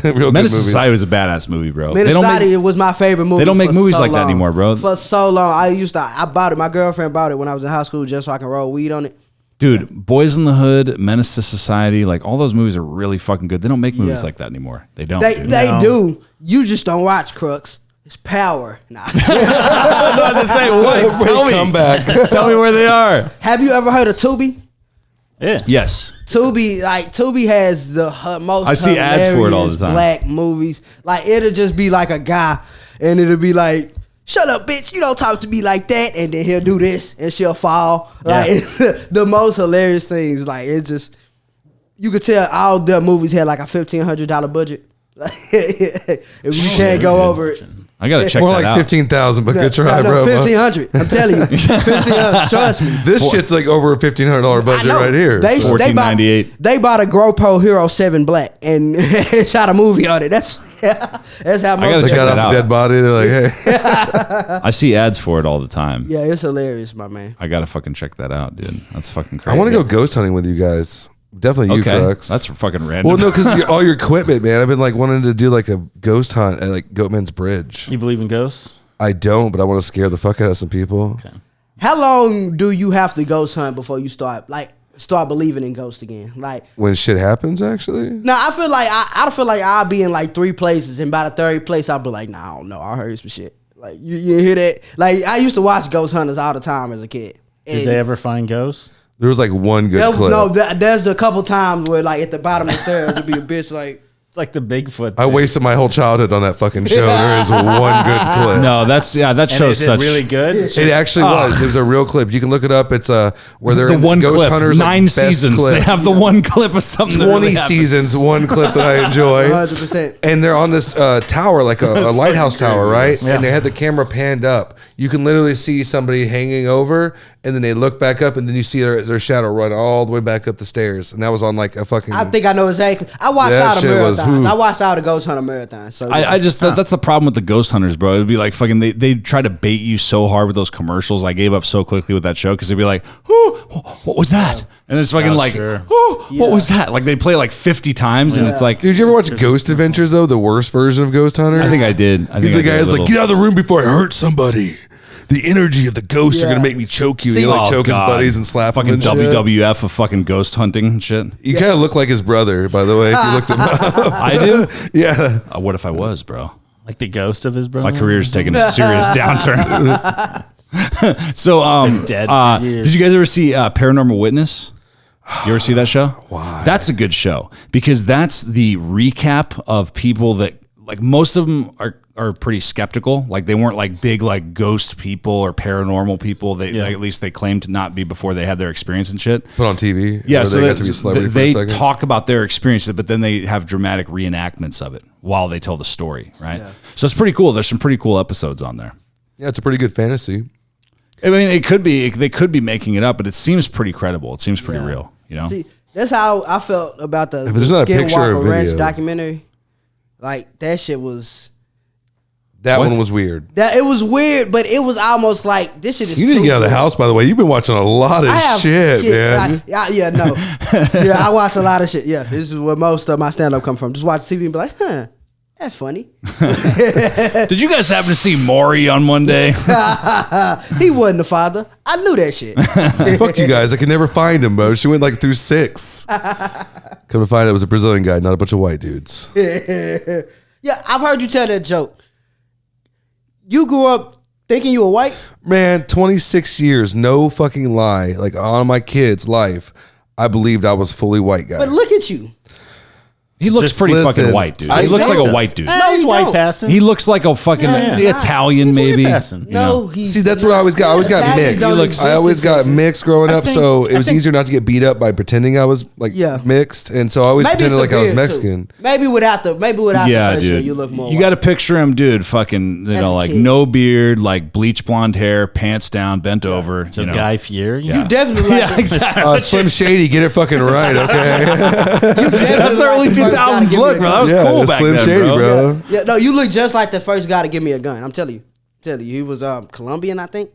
real good Menace to movies. Society was a badass movie, bro. Menace Society was my favorite movie. They don't make for movies so like that long. anymore, bro. For so long, I bought it. My girlfriend bought it when I was in high school just so I can roll weed on it. Dude, Boys in the Hood, Menace to Society, like all those movies are really fucking good. They don't make movies like that anymore. They don't. They dude. do. You just don't watch Crux. It's Power. Nah. Tell me. Come back. Tell me where they are. Have you ever heard of Tubi? Yeah. Yes. Tubi has the most I see ads for it all the time. Black movies. Like, it'll just be like a guy, and it'll be like, shut up, bitch, you don't talk to me like that, and then he'll do this, and she'll fall. Like, it's the most hilarious things. Like, it's just, you could tell all the movies had like a $1,500 budget. If you can't go over it. I gotta check More that like out. 15,000, but good try, bro. 1,500. I'm telling you, 1,500. Trust me. This shit's like over a $1,500 budget I know. right here. They $14.98. They bought a GoPro Hero 7 Black and shot a movie on it. That's how gotta most. They check got that off out. a dead body. They're like, hey. I see ads for it all the time. Yeah, it's hilarious, my man. I gotta fucking check that out, dude. That's fucking crazy. I want to go ghost hunting with you guys. Definitely you, Okay, Crux. that's fucking random. Well, no, because all your equipment, man. I've been like wanting to do like a ghost hunt at like Goatman's Bridge. You believe in ghosts? I don't, but I want to scare the fuck out of some people. Okay. How long do you have to ghost hunt before you start believing in ghosts again? Like, When shit happens, actually. now I feel like I feel like I'll be in like 3 places, and by the third place I'll be like, nah, I don't know, I heard some shit. Like, you hear that? Like, I used to watch Ghost Hunters all the time as a kid. Did they ever find ghosts? There was like one good clip. No, there's a couple times where like at the bottom of the stairs there'd be a bitch like. It's like the Bigfoot. I thing. wasted my whole childhood on that fucking show. There is one good clip. no, that And shows is such it really good? It actually was. It was a real clip. You can look it up. It's where they're the in one Ghost clip. Hunters 9 best seasons. clip. They have the one clip of something. 20 that really happened. seasons, one clip that I enjoy. 100%. And they're on this tower, like a lighthouse tower, right? Yeah. And they had the camera panned up. You can literally see somebody hanging over, and then they look back up, and then you see their shadow run all the way back up the stairs. And that was on like a fucking. I think I know exactly. I watched That all the shit was, marathons. whew. I watched all the Ghost Hunter marathons. So I just that's the problem with the ghost hunters, bro. It'd be like fucking they try to bait you so hard with those commercials. I gave up so quickly with that show because they'd be like, "Oh, what was that?" And it's fucking like, sure. "Oh, what was that?" Like they play like 50 times, and it's like, Did you ever watch Ghost Adventures though? The worst version of Ghost Hunters. I think I did. I think Because the I did guy a is like, little. "Get out of the room before I hurt somebody." The energy of the ghosts are Yeah. gonna make me choke you. See, He like Oh, choke his God. buddies and slap fucking them. And shit. WWF of fucking ghost hunting and shit. You kind of look like his brother, by the way. If you looked him up, I do. yeah. What if I was, bro? Like the ghost of his brother? My career's taking a serious downturn. So, dead for years. did you guys ever see Paranormal Witness? You ever see that show? Why? That's a good show because that's the recap of people that like most of them are pretty skeptical. Like they weren't like big like ghost people or paranormal people. They at least they claimed to not be before they had their experience and shit. Put on TV. Yeah, so they got to be a celebrity they for a second. talk about their experiences, but then they have dramatic reenactments of it while they tell the story, right? Yeah. So it's pretty cool. There's some pretty cool episodes on there. Yeah, it's a pretty good fantasy. I mean, they could be making it up, but it seems pretty credible. It seems pretty real, you know? See, that's how I felt about the there's not a picture or Skinwalker Ranch video. documentary. Like that shit was. That What? one was weird. It was weird, but it was almost like this shit is. You need to too get out of the good. house, by the way. You've been watching a lot of I have shit, man. Yeah, I watch a lot of shit. Yeah, this is where most of my stand up come from. Just watch TV and be like, huh, that's funny. Did you guys happen to see Maury on Monday? He wasn't the father. I knew that shit. Fuck you guys. I could never find him, bro. She went like through 6. Come to find out it was a Brazilian guy, not a bunch of white dudes. Yeah, I've heard you tell that joke. You grew up thinking you were white? Man, 26 years, no fucking lie. Like on my kid's life, I believed I was fully white guy. But look at you. He looks Just pretty listen. fucking white, dude. I He looks like a Santos. white dude. No, he's you white don't. passing. He looks like a fucking Italian, maybe. passing. You know? No, he's See, that's what I always got. I always got Exactly. mixed. Don't looks- exist I always in got Texas. mixed growing up, so it I was think- easier not to get beat up by pretending I was like mixed, and so I always Maybe it's pretended the like I was beard, Mexican. too. Maybe without the Yeah, facial, dude. you look more. You got to picture him, dude. Fucking, As a like kid. no beard, like bleach blonde hair, pants down, bent over. So you know? Guy Fieri. You definitely like Yeah, exactly. Slim Shady, get it fucking right, okay? That's the early 2000s look, bro. That was cool back Slim then, Shady, bro. bro. Yeah, no, you look just like the first guy to give me a gun. I'm telling you. He was Colombian, I think.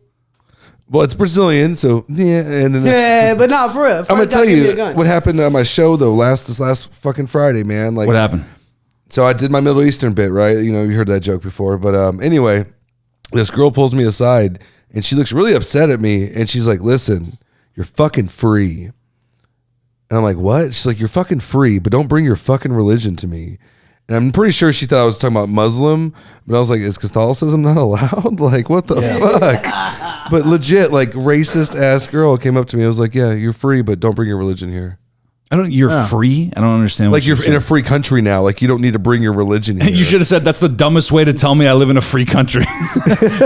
Well, it's Brazilian, so yeah. And then Yeah, but no, for real. I'm gonna tell you what happened on my show though. This last fucking Friday, man. Like, What happened? so I did my Middle Eastern bit, right? You know, you heard that joke before, but anyway, this girl pulls me aside and she looks really upset at me, and she's like, "Listen, you're fucking free." And I'm like, "What?" She's like, "You're fucking free, but don't bring your fucking religion to me." And I'm pretty sure she thought I was talking about Muslim, but I was like, "Is Catholicism not allowed?" Like, what the fuck? But legit, like, racist ass girl came up to me. I was like, "Yeah, you're free, but don't bring your religion here. You're free? I don't understand what Like, you're in a free country now. Like, you don't need to bring your religion here." You should have said that's the dumbest way to tell me I live in a free country.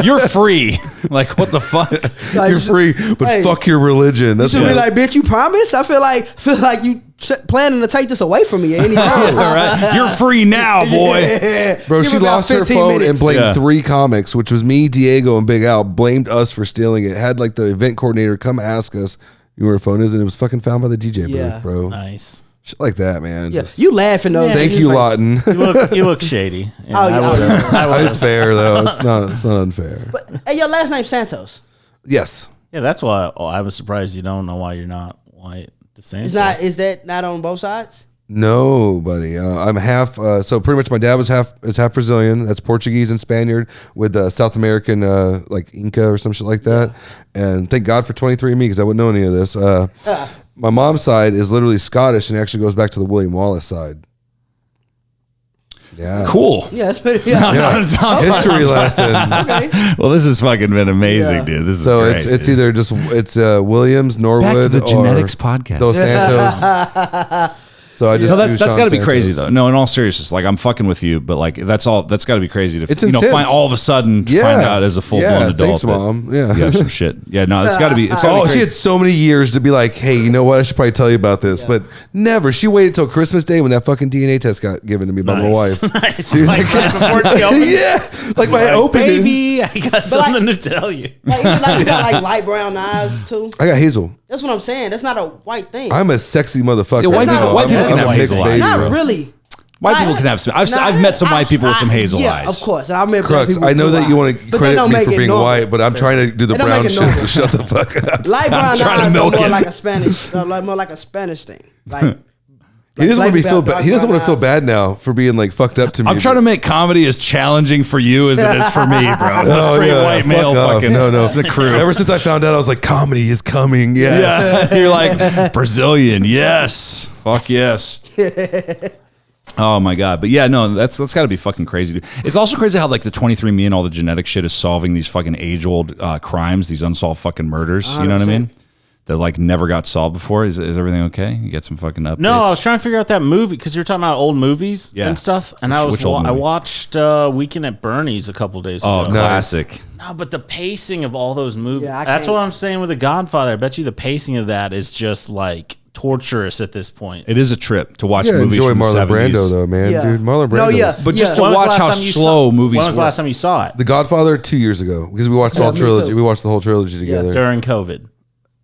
You're free. Like, what the fuck? You're free, but Hey, fuck your religion. That's You should what be like, bitch, you promise? I feel like you planning to take this away from me at any time. All right. You're free now, boy. Bro, Give she it about lost her 15 phone minutes. and blamed Yeah. 3 comics, which was me, Diego, and Big Al. Blamed us for stealing it. Had like the event coordinator come ask us where her phone is, and it was fucking found by the DJ Yeah. booth, bro. Nice. Shit like that, man. Yeah, Just- you laughing though. thank you, Lawton. You look shady. Yeah, Oh, yeah. I would've- It's fair though. It's not unfair. But hey, your last name's Santos. Yes. Yeah, that's why I was surprised you don't know why you're not white. It's not. Is that not on both sides? No, buddy. I'm half. So pretty much, my dad was half Brazilian. That's Portuguese and Spaniard with South American, like Inca or some shit like that. And thank God for 23andMe, because I wouldn't know any of this. My mom's side is literally Scottish and actually goes back to the William Wallace side. Yeah. Cool. Yeah, that's pretty. No, Yeah. no, it's not fun. History lesson. Okay. Well, this has fucking been amazing, Yeah. dude. This is So great, it's dude. either just Williams, Norwood, Back to the or genetics podcast. Dos Santos. So I just No, do that's Shawn got to be crazy Santos. though. No, in all seriousness, like I'm fucking with you, but like that's got to be crazy to It's find intense. all of a sudden to Yeah. find out as a full blown Yeah, adult. thanks, that Mom. Yeah. you have some shit. Yeah, no, it's got to be. It's gotta Oh, be she crazy. had so many years to be like, hey, you know what? I should probably tell you about this, but never. She waited till Christmas Day when that fucking DNA test got given to me by my wife. Nice. Dude, Like right before she opened. yeah, like my opening. Baby, I got something to tell you. Like you got like light brown eyes too. I got hazel. That's what I'm saying. That's not a white thing. I'm a sexy motherfucker. Yeah, white You people- know, white people I'm can a have mixed hazel baby, eyes. not bro. really. White people can have some. I've met some white people with some hazel yeah, eyes. of course. And I remember Crux, people I know with that blue you want eyes. to But they credit don't me make for it being normal. white, but I'm trying to do the They don't brown make it shit, normal. so shut the fuck up. Light brown trying to eyes are milk more it. like a Spanish, like more like a Spanish thing. Like He doesn't want to be black feel brown, bad. He doesn't dark want to feel brown bad now for being like fucked up to me. I'm trying to make comedy as challenging for you as it is for me, bro. The Oh, straight yeah, white fuck male off. fucking No. It's the crew. Ever since I found out, I was like, comedy is coming. Yes. Yeah, you're like Brazilian. Yes, fuck yes. Oh my god, but yeah, no, that's got to be fucking crazy. Dude. It's also crazy how like the 23andMe and all the genetic shit is solving these fucking age old crimes, these unsolved fucking murders. You know what I mean? that like never got solved before? Is everything okay? You get some fucking updates? No, I was trying to figure out that movie because you're talking about old movies Yeah. and stuff. And Which old I movie? watched Weekend at Bernie's a couple days Oh, ago. classic. No, but the pacing of all those movies. Yeah, I that's can't- what I'm saying with The Godfather. I bet you the pacing of that is just like torturous at this point. It is a trip to watch Yeah, movies enjoy from the Marlon 70s. Brando though, man, Yeah. dude. Marlon Brando. No, yeah. But just to When was the watch last how time you slow movies When was the were. last time you saw it? The Godfather 2 years ago because we watched the whole me trilogy. too. We watched the whole trilogy together. During COVID.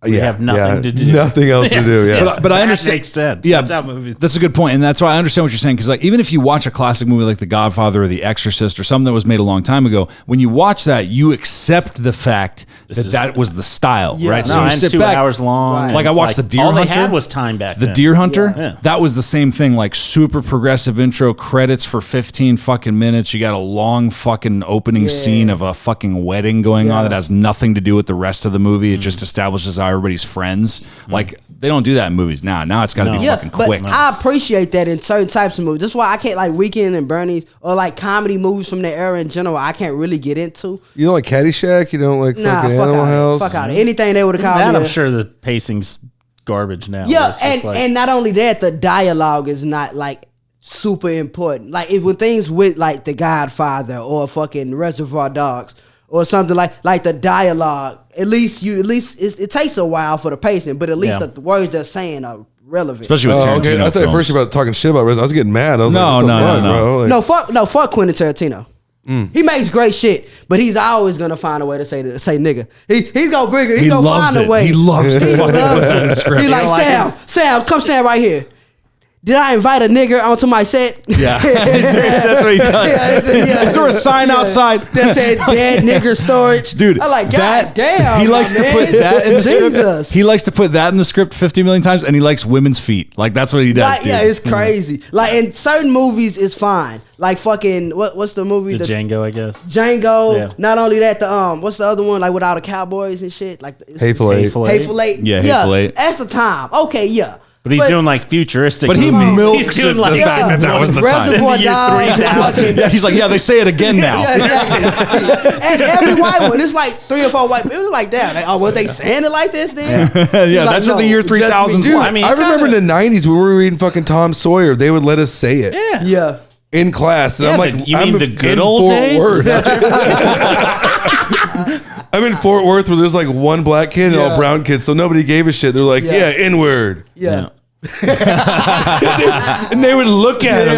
We have nothing to do. Nothing else to do. Yeah. But I That understand. makes sense. Yeah, That's how movies. That's a good point, and that's why I understand what you're saying. Because like, even if you watch a classic movie like The Godfather or The Exorcist or something that was made a long time ago, when you watch that, you accept the fact that was the style, right? Yeah. No, you and sit 2 back, hours long. and Like I it's watched The Deer all Hunter. they had was time back The then. Deer Hunter, Yeah. that was the same thing. Like super progressive intro, credits for 15 fucking minutes. You got a long fucking opening scene of a fucking wedding going on that has nothing to do with the rest of the movie. It just establishes how everybody's friends. Like they don't do that in movies now. Now it's got to be Yeah, fucking but quick. I appreciate that in certain types of movies. That's why I can't like Weekend and Bernie's or like comedy movies from the era in general. I can't really get into. You don't like Caddyshack? You don't like Nah, fucking fuck Animal out House? Fuck out anything they would have called That me. I'm sure the pacing's garbage now. Yeah, It's just like- and not only that, the dialogue is not like super important. Like with things with like The Godfather or fucking Reservoir Dogs or something like the dialogue. At least it takes a while for the pacing, but at least Yeah. the words they're saying are relevant. Especially with Oh, Tarantino okay. I thought at films. first you were about talking shit about Resident. I was getting mad. I was No, like, what the no, fuck, no, no. bro? Like, Fuck Quentin Tarantino. He makes great shit, but he's always gonna find a way to say nigga. He's gonna bring it. He's He gonna loves find it. a way. He loves to fucking put that in the script. He's like, Sam, come stand right here. Did I invite a nigger onto my set? Yeah. That's what he does. Is there a sign outside? that said dead nigger storage? Dude, I'm like, God that, damn. He my likes to man. put that in the script. Jesus. He likes to put that in the script 50 million times, and he likes women's feet. Like that's what he does. Like, yeah, dude. it's crazy. Like in certain movies, it's fine. Like fucking what's the movie? the Django, I guess. Django. Yeah. Not only that, the what's the other one? Like without the cowboys and shit. Like Hateful Eight. Hateful Eight. Yeah, Hateful Eight. That's the time. Okay, yeah. But he's doing like futuristic. But he movies. milks He's doing the like fact that was the time. Reservoir In the year Dogs. 3000. Yeah, he's like, yeah, they say it again now. Yeah, exactly. And every white one, it's like 3 or 4 white people like that. Like, oh, were they saying it like this then? Yeah, that's what the year 3000 's dude, like. I mean, I remember in the 90s when we were reading fucking Tom Sawyer, they would let us say it Yeah. in class. And Yeah, I'm like, you I'm mean the good in old Fort days? Worth. I'm in Fort Worth where there's like one black kid and all Yeah. brown kids, so nobody gave a shit. They're like, Yeah. yeah, N-word. Yeah. And they would look at him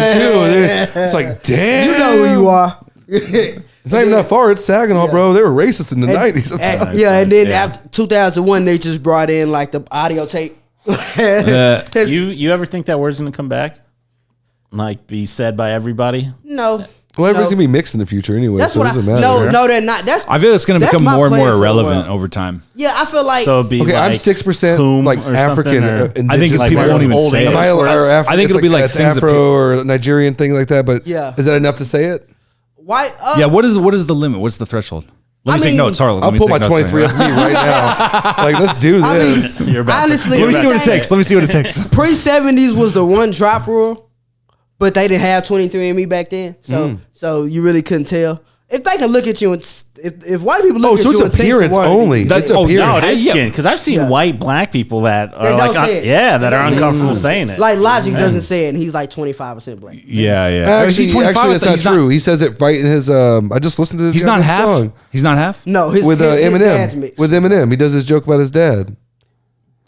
too. It's like, damn. You know who you are. It's not even that far. It's Saginaw, bro. They were racist in the 90s. I'm And, sorry. yeah, and then after 2001, they just brought in like the audio tape. You ever think that word's gonna come back? Like be said by everybody? No. Well, everybody's no. going to be mixed in the future anyway, That's so it what I. doesn't matter. No, they're not. That's. I feel it's going to that's become my more and plan more for the irrelevant world. over time. Yeah, I feel like. So it'd be Okay, like I'm 6% whom like or African. something, or- indigenous. I think like people one of won't those even old say it. English Am I- or words. Afri- I think it'll be like that's things that Afro people- or Nigerian thing like that. But Yeah. is that enough to say it? why? Yeah, what is the limit? What's the threshold? Let me I take mean, notes, Harlan. I'll Let me pull take my notes 23 up me right now. Like, let's do I mean, this. You're about to- honestly, Let me see what it everything- takes. Let me see what it takes. Pre 70s was the one drop rule, but they didn't have 23andMe back then, so you really couldn't tell. If they can look at you and if white people look Oh, at so you it's and think the appearance word, only. That's- That's oh, appearance. No, it is Yeah. skin because I've seen Yeah. white black people that are don't like, say it. that are uncomfortable saying it. Like Logic doesn't say it, and he's like 25% black. Yeah, yeah. Actually, He's 25, that's but not he's true. He says it right in his. I just listened to this. He's not goddamn half. song He's not half. No, his with his dad's Eminem. mixed. With Eminem, he does his joke about his dad.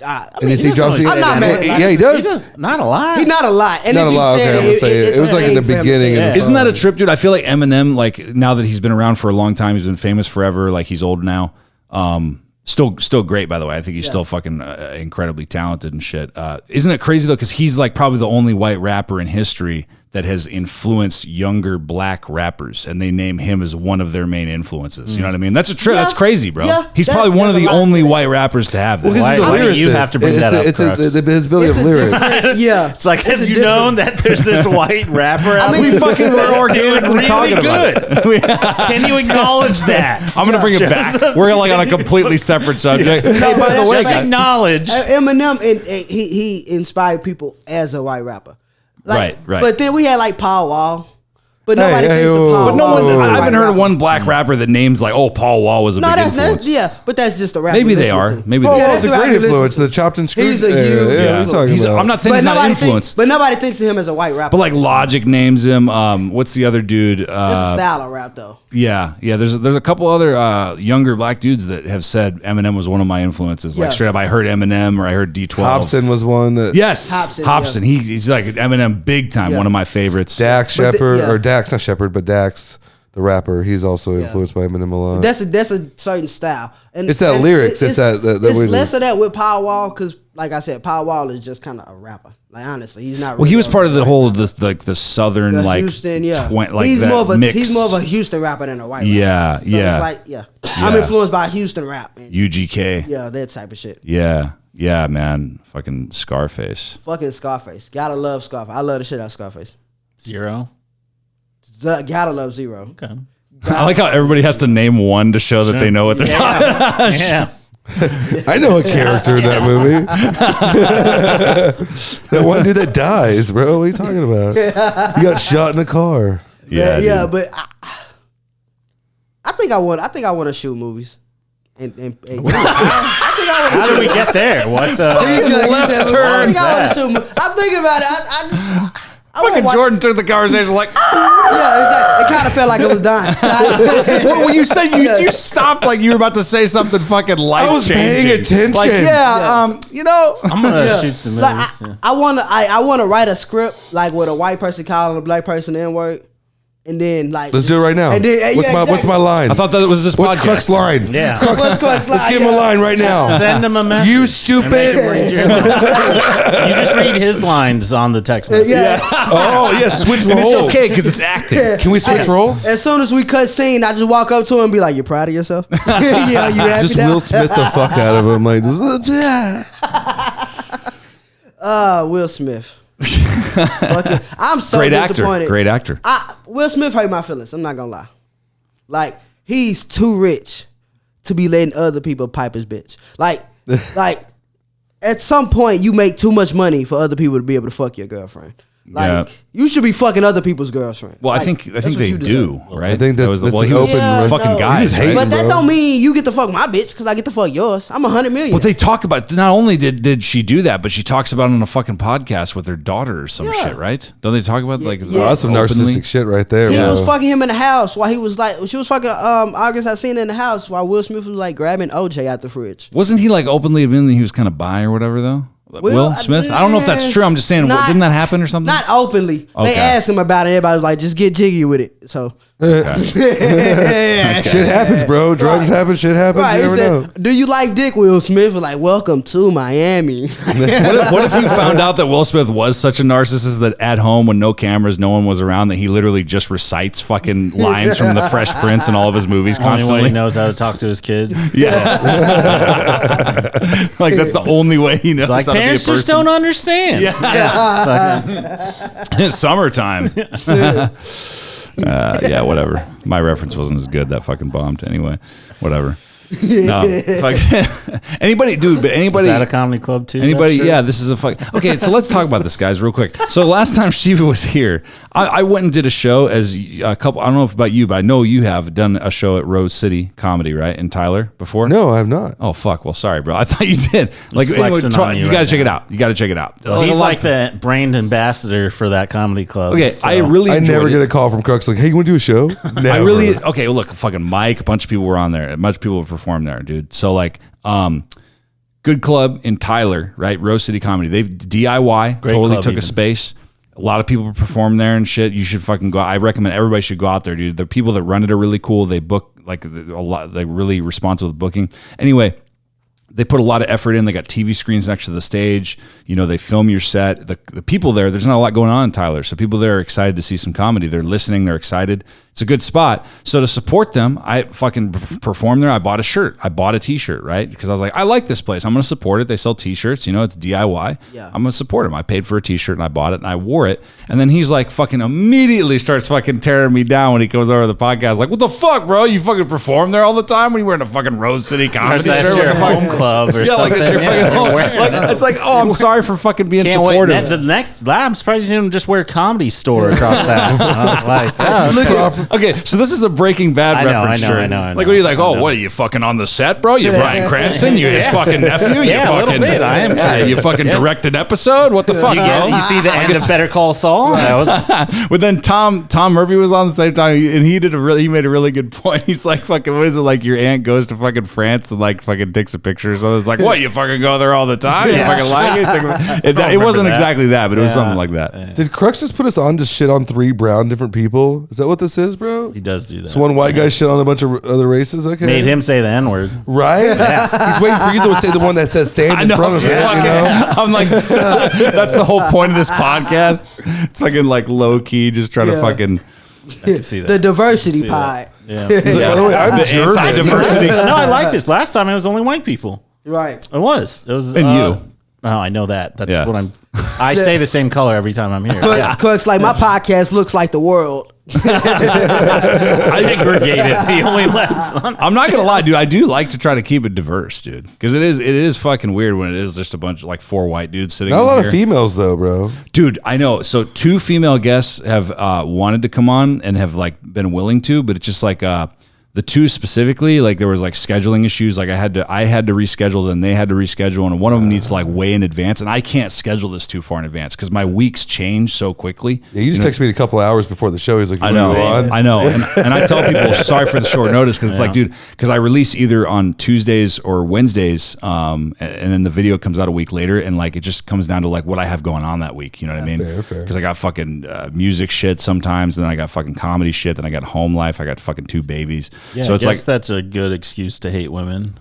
I And mean, he drops. doesn't I'm not mad at Yeah, he does. Not a lot. he's not a lot. And Not if a lot, he said okay, I'm gonna say it. it's It was like in the okay for him to beginning say of it. the Isn't that a trip, dude? I feel like Eminem, like now that he's been around for a long time, he's been famous forever. Like he's old now. Still great, by the way. I think he's still fucking incredibly talented and shit. Isn't it crazy though? Because he's like probably the only white rapper in history that has influenced younger black rappers, and they name him as one of their main influences. You know what I mean? That's a trip. Yeah. That's crazy, bro. Yeah. He's probably one of There's the a lot only to that. white rappers to have that. Well, 'cause he's a Why do lyricist. you have to bring that up, It's Crux? his ability It's of a lyrics. different- yeah. It's like, It's have a you different- known that there's this white rapper out mean, there? we fucking were organically really talking about good. Can you acknowledge that? I'm gonna bring it back. We're like on a completely separate subject. Hey, by the that's way, Just right. acknowledge. Eminem, and he inspired people as a white rapper. Like, Right. But then we had like Paul Wall. But nobody Hey, thinks whoa, of whoa, Paul But no Wall. one. as a I white haven't heard of rapper. one black rapper that names like, oh, Paul Wall was a big influence. But that's just a rapper. Maybe you they listen are. to. Maybe Paul they Yeah, are. Wall's a that's the great rapper you influence. listen The chopped and screwed. He's a huge Yeah, influence. what are you talking He's, about? I'm not saying he's not an influence, But nobody thinks of him as a white rapper. but like Logic names him. What's the other dude? that's a style of rap, though. Yeah. There's a couple other younger black dudes that have said Eminem was one of my influences. Like Yeah. straight up, I heard Eminem or I heard D12. Hobson was one that. Yes, Hobson, He's like Eminem big time. Yeah. One of my favorites. Dax But the- Shepard yeah. or Dax, not Shepard, but Dax, the rapper. He's also influenced by Eminem a lot. That's a certain style. And It's that lyrics, it's that it's weird- less of that with Paul Wall because, like I said, Paul Wall is just kind of a rapper. Like honestly, he's not. Well, he really was a part of the rapper. whole the southern The like Houston, yeah. like he's that more of a mix. he's more of a Houston rapper than a white Yeah, rapper. So yeah. It's like I'm influenced by Houston rap. And, UGK. yeah, that type of shit. Yeah, man. Fucking Scarface. Fucking Scarface. Gotta love Scarface. I love the shit out of Scarface. Zero. Gotta love Zero. Okay. I like how everybody has to name one to show that they know what they're talking about. Yeah. I know a character in that movie. That one dude that dies, bro. What are you talking about? He got shot in the car. Yeah, dude. but I think I want to shoot movies. And I think I How did we get there? What the? left turn. I think I want to shoot movies. I'm thinking about it. I just. I Fucking wanna watch- Jordan took the conversation like, Yeah, exactly. It kind of felt like it was dying. well, when you said you stopped like you were about to say something fucking life I was paying attention. Like, you know, I'm gonna shoot some movies. Like, yeah. I want to write a script like with a white person calling a black person the N-word, and then like Let's do it right now. And then, What's my line? I thought that was this What's podcast. Crux line? Yeah. Let's give him a line right now. Send him a message. You And stupid. make him read your lines. You just read his lines on the text message. Yeah. Oh yeah, switch And roles. it's okay because it's acting. Can we switch roles? As soon as we cut scene, I just walk up to him and be like, "You proud of yourself? Yeah, you happy Just now?" Will Smith the fuck out of him. Like, Will Smith. Fucking- I'm so Great actor. disappointed. Great actor. Will Smith hurt my feelings. I'm not gonna lie. Like he's too rich to be letting other people pipe his bitch. Like at some point you make too much money for other people to be able to fuck your girlfriend. Like Yeah. you should be fucking other people's girlfriend. Well, Like, I think that's what they you do, deserve. right? I think that's well, an he was open- Yeah, fucking no. guys, He was right? But that bro. don't mean you get to fuck my bitch because I get to fuck yours. I'm 100 million. But they talk about, not only did she do that, but she talks about it on a fucking podcast with her daughter or some Yeah. shit, right? Don't they talk about like Oh, that's some openly? narcissistic shit right there. She bro. was fucking him in the house while he was like, she was fucking August. I seen her in the house while Will Smith was like grabbing OJ out the fridge. Wasn't he like openly admitting that he was kind of bi or whatever though? Will Smith? I don't know if that's true. I'm just saying, Not- didn't that happen or something? Not openly. Okay. They asked him about it. Everybody was like, just get jiggy with it. So, Shit happens, bro. Drugs happen. Shit happens. right. You He never said, know. do you like dick, Will Smith? Was like, welcome to Miami. What if you found out that Will Smith was such a narcissist that at home when no cameras, no one was around, that he literally just recites fucking lines from The Fresh Prince and all of his movies Only way constantly? he knows how to talk to his kids. Yeah. Like that's the only way he knows It's like how to be a parents just person. don't understand. It's summertime. Yeah, whatever. My reference wasn't as good. That fucking bombed. Anyway, whatever. No, fuck. Anybody, dude. But Is anybody, that a comedy club too? anybody. that shirt? Yeah, this is a fuck. Okay, so let's talk about this, guys, real quick. So last time Shiva was here, I went and did a show as a couple. I don't know if about you, but I know you have done a show at Rose City Comedy, right, in Tyler before. No, I have not. Oh fuck! Well, sorry, bro. I thought you did. Like, anyway, flexing on you you got to right check it now. out. You got to check it out. Well, he's like the brand ambassador for that comedy club. Okay, so- I really I enjoyed never it. get a call from Crux like, "Hey, you want to do a show?" Never. I really okay. Well, look, fucking Mike, a bunch of people were on there. A bunch of people performed there, dude. So like, good club in Tyler, right? Rose City Comedy. They've DIY Great totally club took a even. space. A lot of people perform there and shit. You should fucking go. I recommend everybody should go out there, dude. The people that run it are really cool. They book like a lot. They're really responsive with booking. Anyway. They put a lot of effort in. They got TV screens next to the stage. You know, they film your set. The people there, there's not a lot going on in Tyler. So people there are excited to see some comedy. They're listening. They're excited. It's a good spot. So to support them, I fucking performed there. I bought a shirt. I bought a t-shirt, right? Because I was like, I like this place. I'm going to support it. They sell t-shirts. You know, it's DIY. Yeah. I'm going to support them. I paid for a t-shirt and I bought it and I wore it. And then he's like fucking immediately starts fucking tearing me down when he comes over to the podcast. Like, what the fuck, bro? You fucking perform there all the time when you wearing a fucking Rose City Comedy That's shirt? your What the fuck? home club or Yeah, like something. it's your fucking home. Like, it's like, oh, I'm sorry for fucking being Can't wait. supportive. The next, I'm surprised you didn't just wear Comedy Store across that. I was like, oh, Okay, so this is a Breaking Bad I know, reference. I know, shirt. I know, I Like, know. what are you like? I Oh, know. what are you fucking on the set, bro? You Bryan Cranston? You his fucking nephew? You Yeah, a little fucking, bit. I am Yeah, you curious. fucking Yeah. direct an episode? What the fuck, bro? you see the end of Better Call Saul? That was, But then Tom Murphy was on the same time, and he made a really good point. He's like, fucking, what is it, like your aunt goes to fucking France and like fucking takes a picture? So it's like, what, you fucking go there all the time? You Yeah. fucking like it? It wasn't remember that. exactly that, but it was something like that. Did Crux just put us on to shit on 3 brown different people? Is that what this is, bro? he does do that. So one white guy shit on a bunch of other races? Okay. Made him say the N-word. Right? He's waiting for you to say the one that says sand I in know. front of it. Fucking- You know? I'm like, that's the whole point of this podcast. It's fucking like low key, just trying to Yeah. fucking. I can see that. The diversity See pod. that. Yeah. He's like, by the way, I'm The German. anti-diversity. No, I like this. Last time it was only white people. Right. It was. And you. No, I know that. That's Yeah. what I'm. I stay the same color every time I'm here. Crux, like my podcast looks like the world. I segregated. He only lets on. I'm not gonna lie, dude. I do like to try to keep it diverse, dude, because it is fucking weird when it is just a bunch of like 4 white dudes sitting. Not a in lot here. of females though, bro. Dude, I know. So 2 female guests have wanted to come on and have like been willing to, but it's just like the 2 specifically, like there was like scheduling issues. Like I had to reschedule, then they had to reschedule, and one of them needs to like way in advance, and I can't schedule this too far in advance because my weeks change so quickly. Yeah, you just texted me a couple hours before the show. He's like, I "You know, on?" I know, and I tell people sorry for the short notice because it's like, dude, because I release either on Tuesdays or Wednesdays, and then the video comes out a week later, and like it just comes down to like what I have going on that week. You know what I mean? fair. Because I got fucking music shit sometimes, and then I got fucking comedy shit, then I got home life, I got fucking 2 babies. Yeah, So it's like that's a good excuse to hate women.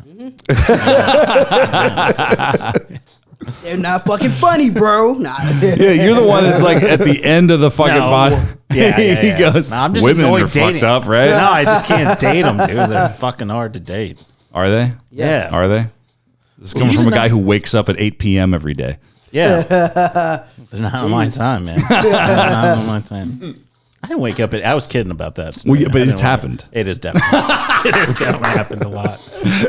They're not fucking funny, bro. Nah. yeah, you're the one that's like at the end of the fucking No. body. Yeah, he goes, No, I'm just women annoyed are dating. fucked up, right? No, I just can't date them, dude. They're fucking hard to date. Are they? Yeah. Are they? This is coming you from a did guy not- who wakes up at 8 p.m. every day. Yeah. They're not on my time, man. They're not on my time. I didn't wake up. I was kidding about that. Well, yeah, but I didn't it's wake- happened. It has definitely. It has definitely happened a lot.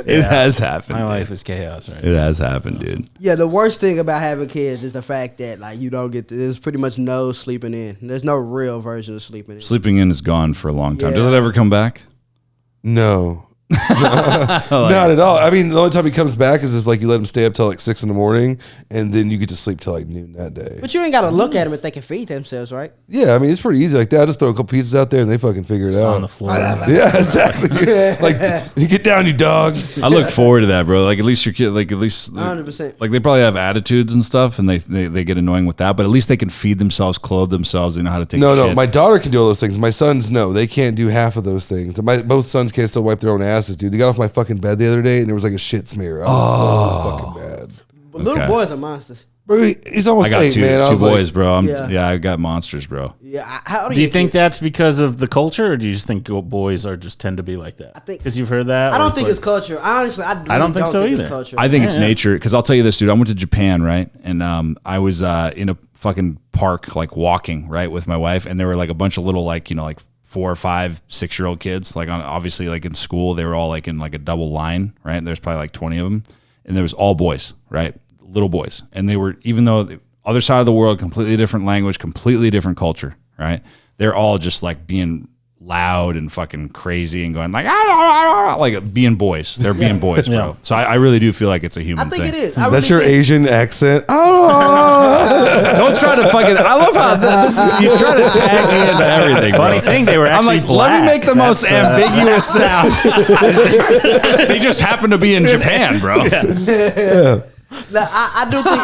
It has happened. My dude. life is chaos right It has happened, dude. Yeah, the worst thing about having kids is the fact that like you don't get there's pretty much no sleeping in. There's no real version of sleeping in. Sleeping in is gone for a long time. Yeah. Does it ever come back? No. Not at all. I mean, the only time he comes back is if like you let him stay up till like 6 in the morning, and then you get to sleep till like noon that day. But you ain't gotta look at them if they can feed themselves, right? Yeah, I mean it's pretty easy like that. I just throw a couple pizzas out there and they fucking figure it It's out. on the floor. Yeah, exactly. dude. Like you get down, you dogs. I look forward to that, bro. Like at least your kid, like at least, 100%. like they probably have attitudes and stuff, and they get annoying with that. But at least they can feed themselves, clothe themselves. They know how to take. No, a no, shit. my daughter can do all those things. My sons, no, they can't do half of those things. Both sons can't still wipe their own asses, dude. They got off my fucking bed the other day and there was like a shit smear. I was so fucking bad. But little Okay. boys are monsters. Bro, he's almost I got 8, two man. I two was like, boys, bro. Yeah. Yeah, I got monsters, bro. Yeah. How Do you think that's because of the culture, or do you just think boys are just tend to be like that? I think- because you've heard that. I or don't think like- it's culture. Honestly, I really don't think so it's either. culture. I think it's Yeah. nature because I'll tell you this, dude. I went to Japan, right, and I was in a fucking park, like walking, right, with my wife, and there were like a bunch of little, like 4 or 5, 6-year-old kids, like obviously like in school, they were all like in like a double line, right? And there's probably like 20 of them, and there was all boys, right, little boys, and they were, even though the other side of the world, completely different language, completely different culture, right? They're all just like being loud and fucking crazy and going like like being boys. They're being boys, bro. Yeah. So I really do feel like it's a human I think thing. it is. I that's really your think- Asian accent. Oh, Don't try to fucking. I love how this is. You try to tag me into everything. Funny bro. thing, they were I'm actually like, black. let me make the most ambiguous sound. They just happen to be in Japan, bro. Nah, I do think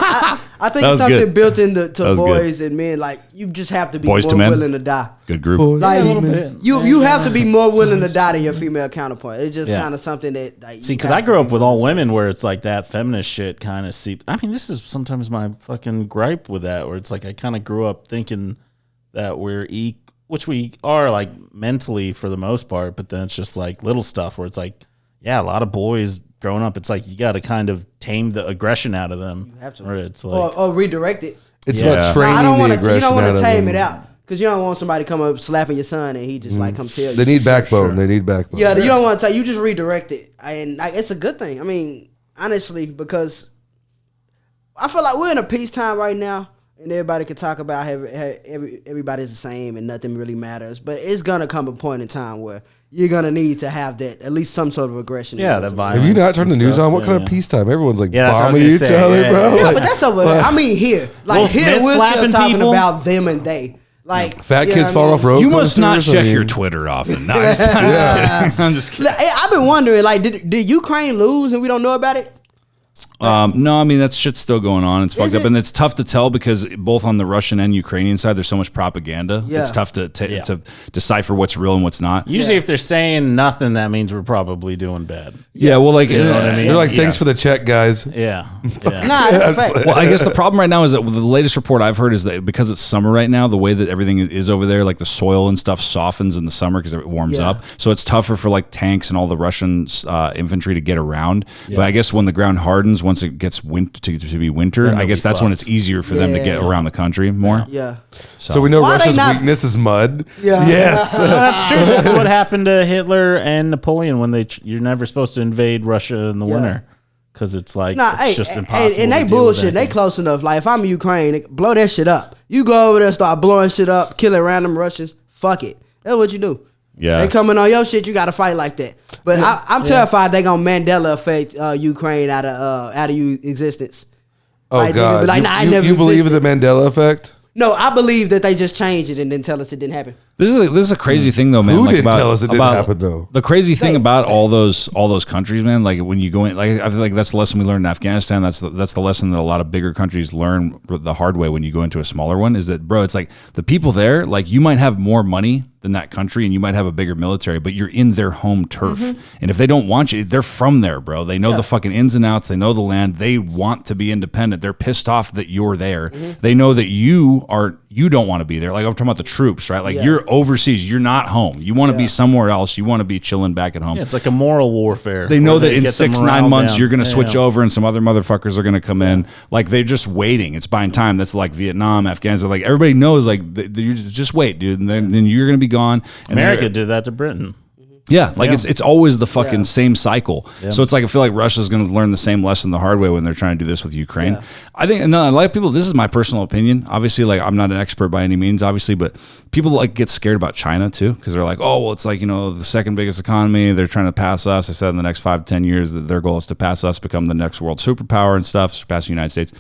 I think That it's was something good. built into That was boys and men. Like you just have to be Boys to more men? willing to die. Good group. Like a little bit. you have to be more willing to die than your female counterpart. It's just Yeah. kind of something that like, See, you because have I to grew be up with all willing to- women where it's like that feminist shit kind of seep. I mean, this is sometimes my fucking gripe with that, where it's like I kind of grew up thinking that we're which we are like mentally for the most part, but then it's just like little stuff where it's like, yeah, a lot of boys growing up, it's like you got to kind of tame the aggression out of them. You have to. Where it's like, or redirect it. it's Yeah. about training I don't the want aggression to. You don't out want of to tame them. it out because you don't want somebody come up slapping your son and he just like come tell you. They need backbone. They need backbone. Yeah, you don't want to tell. You just redirect it, and like, it's a good thing. I mean, honestly, because I feel like we're in a peacetime right now, and everybody can talk about how everybody's the same and nothing really matters. But it's gonna come a point in time where you're gonna need to have that, at least some sort of aggression. Yeah, the violence. Have you not turned the news stuff, on? What kind of peacetime? Everyone's like Yeah, that's what I was bombing gonna each say. other, Yeah, bro. yeah. Yeah, Like, but that's over there. I mean, here, like Will here, Smith we're still slapping talking people? about them and they. Like fat you know kids what fall I mean? off road. You must not coasters? check your Twitter often. No, I'm just kidding. I'm just kidding. Look, I've been wondering, like, did Ukraine lose and we don't know about it? No, I mean that shit's still going on. It's fucked Is up, it? and it's tough to tell because both on the Russian and Ukrainian side, there's so much propaganda. Yeah. It's tough to decipher what's real and what's not. Usually, if they're saying nothing, that means we're probably doing bad. Yeah, well, like You know what I mean? They're like, Yeah. thanks for the check, guys. Yeah. Nah, that's a fact. Well, I guess the problem right now is that the latest report I've heard is that because it's summer right now, the way that everything is over there, like the soil and stuff softens in the summer because it warms Yeah. up. So it's tougher for like tanks and all the Russian infantry to get around. But I guess when the ground hardens, once it gets to be winter, Then I they'll guess be that's when fucked. it's easier for them to get Yeah. around the country more. Yeah. So we know Why they Russia's not- weakness is mud. Yeah. Yes. That's true. That's what happened to Hitler and Napoleon when you're never supposed to invade Russia in the winter because it's like Nah, it's hey, just hey, impossible. and to they deal with bullshit. They anything. close enough. Like if I'm Ukraine, blow that shit up. You go over there, start blowing shit up, killing random Russians. Fuck it. That's what you do. Yeah. They coming on your shit. You got to fight like that. But I'm terrified they gonna Mandela affect Ukraine out of existence. Oh Like, they gonna God! be like, nah, I never you believe in the existed. Mandela effect? No, I believe that they just changed it and then tell us it didn't happen. This is a crazy thing though, man. Who like didn't tell us it didn't happen, though? The crazy thing They- about all those countries, man. Like when you go in, like I feel like that's the lesson we learned in Afghanistan. That's the lesson that a lot of bigger countries learn the hard way when you go into a smaller one. Is that, bro? It's like the people there. Like you might have more money than that country, and you might have a bigger military, but you're in their home turf. And if they don't want you, they're from there, bro. They know the fucking ins and outs. They know the land. They want to be independent. They're pissed off that you're there. They know that you don't want to be there. Like I'm talking about the troops, right? Like you're overseas. You're not home. You want to be somewhere else. You want to be chilling back at home. Yeah, it's like a moral warfare. They know where that in get them 6-9 riled months down. you're going to switch Yeah. over, and some other motherfuckers are going to come in. Like they're just waiting. It's buying time. That's like Vietnam, Afghanistan. Like everybody knows. Like you just wait, dude, and then you're going to be gone. And America did that to Britain. yeah, like Yeah. it's always the fucking same cycle. So it's like I feel like Russia's going to learn the same lesson the hard way when they're trying to do this with Ukraine. Yeah. I think, and a lot of people. This is my personal opinion. Obviously, like I'm not an expert by any means, obviously, but people like get scared about China too because they're like, oh, well, it's like the second biggest economy. They're trying to pass us. I said in the next 5 to 10 years that their goal is to pass us, become the next world superpower and stuff, surpass the United States.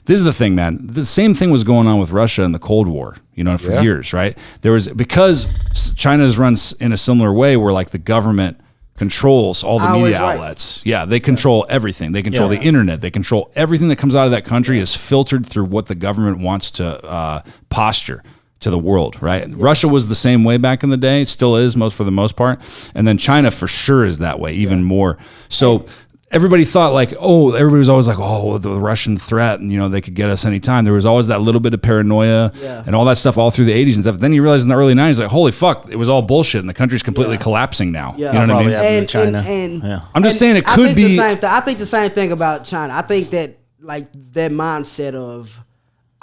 This is the thing, man. The same thing was going on with Russia in the Cold War, for years, right? There was because China's runs in a similar way where like the government controls all the Always media right. outlets. Yeah, they control everything. They control the internet. They control everything that comes out of that country is filtered through what the government wants to posture to the world, right? Russia was the same way back in the day, still is for the most part. And then China for sure is that way, even more. So everybody thought like, everybody was always like, the Russian threat, and they could get us anytime. There was always that little bit of paranoia and all that stuff all through the 80s and stuff. Then you realize in the early 90s, like, holy fuck, it was all bullshit, and the country's completely collapsing now. Yeah. You know what I mean? Probably happened in China. Yeah. I'm just saying it I could think be. I think the same thing about China. I think that like that mindset of,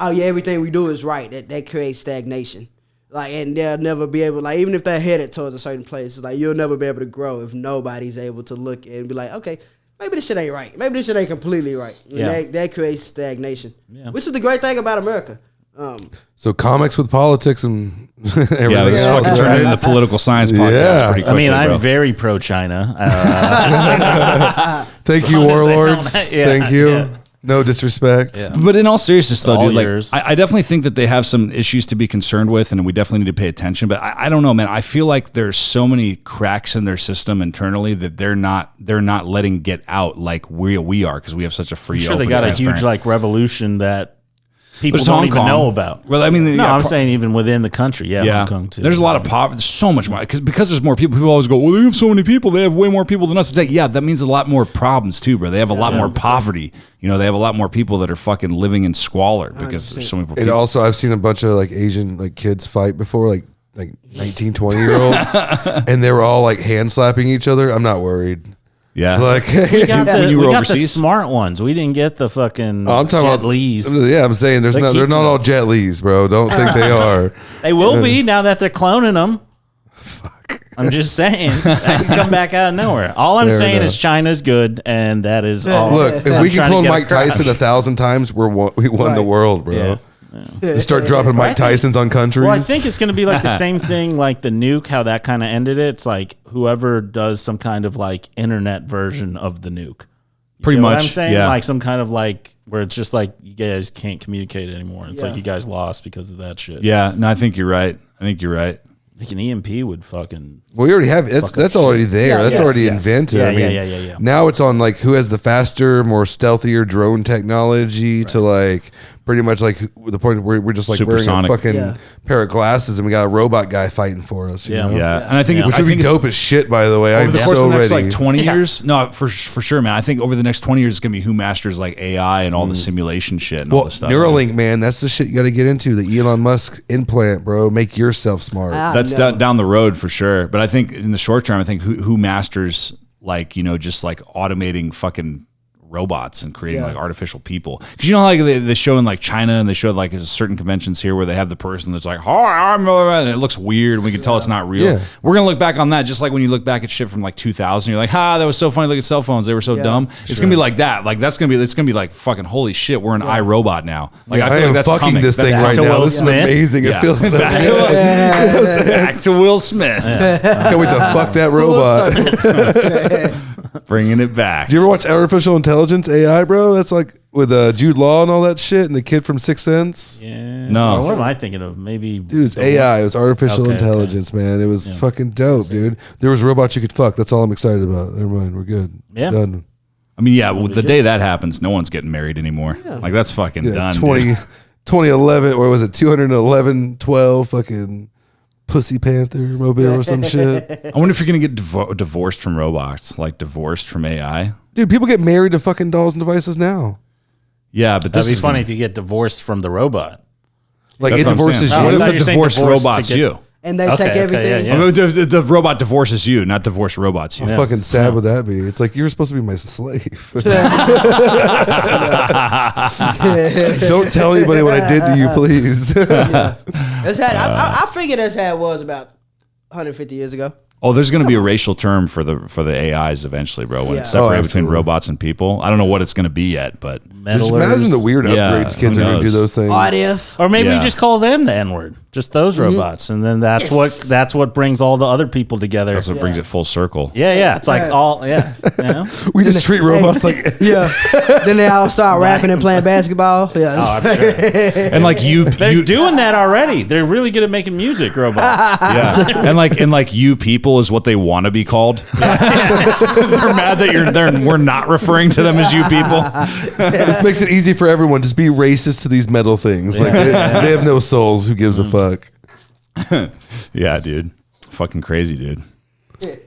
everything we do is right. That creates stagnation. Like, and they'll never be able, like, even if they're headed towards a certain place, like, you'll never be able to grow if nobody's able to look and be like, okay, maybe this shit ain't right. Maybe this shit ain't completely right. And Yeah. that creates stagnation, which is the great thing about America. So comics with politics and everything Yeah, this else. fucking turned right? into the political science podcast Yeah. pretty I quickly, mean, I'm bro. very pro China. Thank you, long as they warlords. don't- yeah, Thank you. yeah. No disrespect. But in all seriousness, though, All dude, like yours. I definitely think that they have some issues to be concerned with, and we definitely need to pay attention. But I don't know, man. I feel like there's so many cracks in their system internally that they're not letting get out like we are because we have such a free. I'm sure open, they got a transparent- huge revolution that people There's don't Hong even Kong. know about. Well, I mean, no, yeah, I'm saying even within the country. Yeah, Yeah, Hong Kong too. there's a lot of poverty. There's so much more because there's more people. People always go, "Well, they have so many people. They have way more people than us." It's like, yeah, that means a lot more problems too, bro. They have a lot more poverty. They have a lot more people that are fucking living in squalor because there's so many more And people. also, I've seen a bunch of like Asian like kids fight before, like 19, 20-year-olds, and they were all like hand slapping each other. I'm not worried. Yeah, Like, We got, When the, you were we got the overseas? smart ones. We didn't get the fucking I'm talking Jet about Lees. Yeah, I'm saying they're keeping not all them. Jet Lees, bro. Don't think they are. They will be now that they're cloning them. I'm just saying that could come back out of nowhere. All I'm Fair saying enough. is China's good, and that is all. Look, if I'm we can trying to clone get Mike across. Tyson 1,000 times, we won the Right. world, bro. Yeah. Just start dropping Mike Tysons on countries. Well, I think it's going to be like the same thing, like the nuke. How that kind of ended it. It's like whoever does some kind of like internet version of the nuke. Pretty You know much. what I'm saying? Yeah. Like some kind of like where it's just like you guys can't communicate anymore. It's like you guys lost because of that shit. Yeah. No, I think you're right. Like an EMP would fucking. Well, we already have that's already there. Yeah, that's yes, already yes. invented. Yeah, I mean, yeah. Now it's on like who has the faster, more stealthier drone technology to like pretty much like the point where we're just like Supersonic. wearing a fucking pair of glasses and we got a robot guy fighting for us. You Yeah. know? Yeah. And I think it's, Which I would be think it's- dope as shit, by the way. over I'm the course so of the next ready. like 20 years. No, for sure, man. I think over the next 20 years, it's gonna be who masters like AI and all the simulation shit and all well, this stuff. Neuralink, man, that's the shit you got to get into. The Elon Musk implant, bro. Make yourself smart. That's no. down the road for sure. But I think in the short term, I think who masters like, you know, just like automating fucking robots and creating like artificial people. Because you know, like they show in like China and they show like there's certain conventions here where they have the person that's like, hi, I'm, and it looks weird and we can tell it's not real. Yeah. We're gonna look back on that just like when you look back at shit from like 2000. You're like, that was so funny. Look at cell phones; they were so dumb. It's gonna be like that. Like it's gonna be like fucking holy shit. We're an iRobot now. Like I I feel am like that's fucking coming. this That's thing right to now. Will This is Smith. amazing. Yeah. It feels so Back good. Back to Will Smith, Can't wait to fuck that robot. bringing it back. Do you ever watch Artificial Intelligence AI, bro? That's like with Jude Law and all that shit, and the kid from Sixth Sense. Yeah. No. What am I thinking of? Maybe. Dude, it's AI. It was artificial Okay, intelligence, man. It was fucking dope, dude. There was robots you could fuck. That's all I'm excited about. Never mind. We're good. Yeah. Done. I mean, yeah, well, the day that happens, no one's getting married anymore. Like that's fucking Yeah, done. 2011, or was it 211, 12 fucking Pussy Panther mobile or some shit? I wonder if you're gonna get divorced from robots, like divorced from AI. Dude, people get married to fucking dolls and devices now. Yeah, but this That'd be is funny gonna- if you get divorced from the robot. Like That's it what I'm divorces saying. Oh, I What you. thought if you the were saying divorced divorced to robots get- you? And they Okay, take okay, everything. yeah. I mean, the robot divorces you, not divorce robots you. How fucking sad would that be? It's like you're supposed to be my slave. Don't tell anybody what I did to you, please. That's how, I figured that's how it was about 150 years ago. Oh, there's going to be a racial term for the AIs eventually, bro. When Yeah. it's separated Oh, between absolutely. robots and people, I don't know what it's going to be yet, but Just imagine the weird Yeah, upgrades kids who are going to do knows? those things. What if? Or maybe Yeah. you just call them the N-word. Just those robots, and then that's what brings all the other people together. that's what brings it full circle. Yeah. It's like all you know. We just treat robots like Yeah. Then they all start rapping and playing basketball. Yeah. Oh, I'm sure. And like They're doing that already. They're really good at making music, robots. yeah, and like you people is what they want to be called. They're mad that we're not referring to them as you people. this makes it easy for everyone. Just be racist to these metal things. Like they have no souls. Who gives a fuck? Yeah, dude, fucking crazy, dude.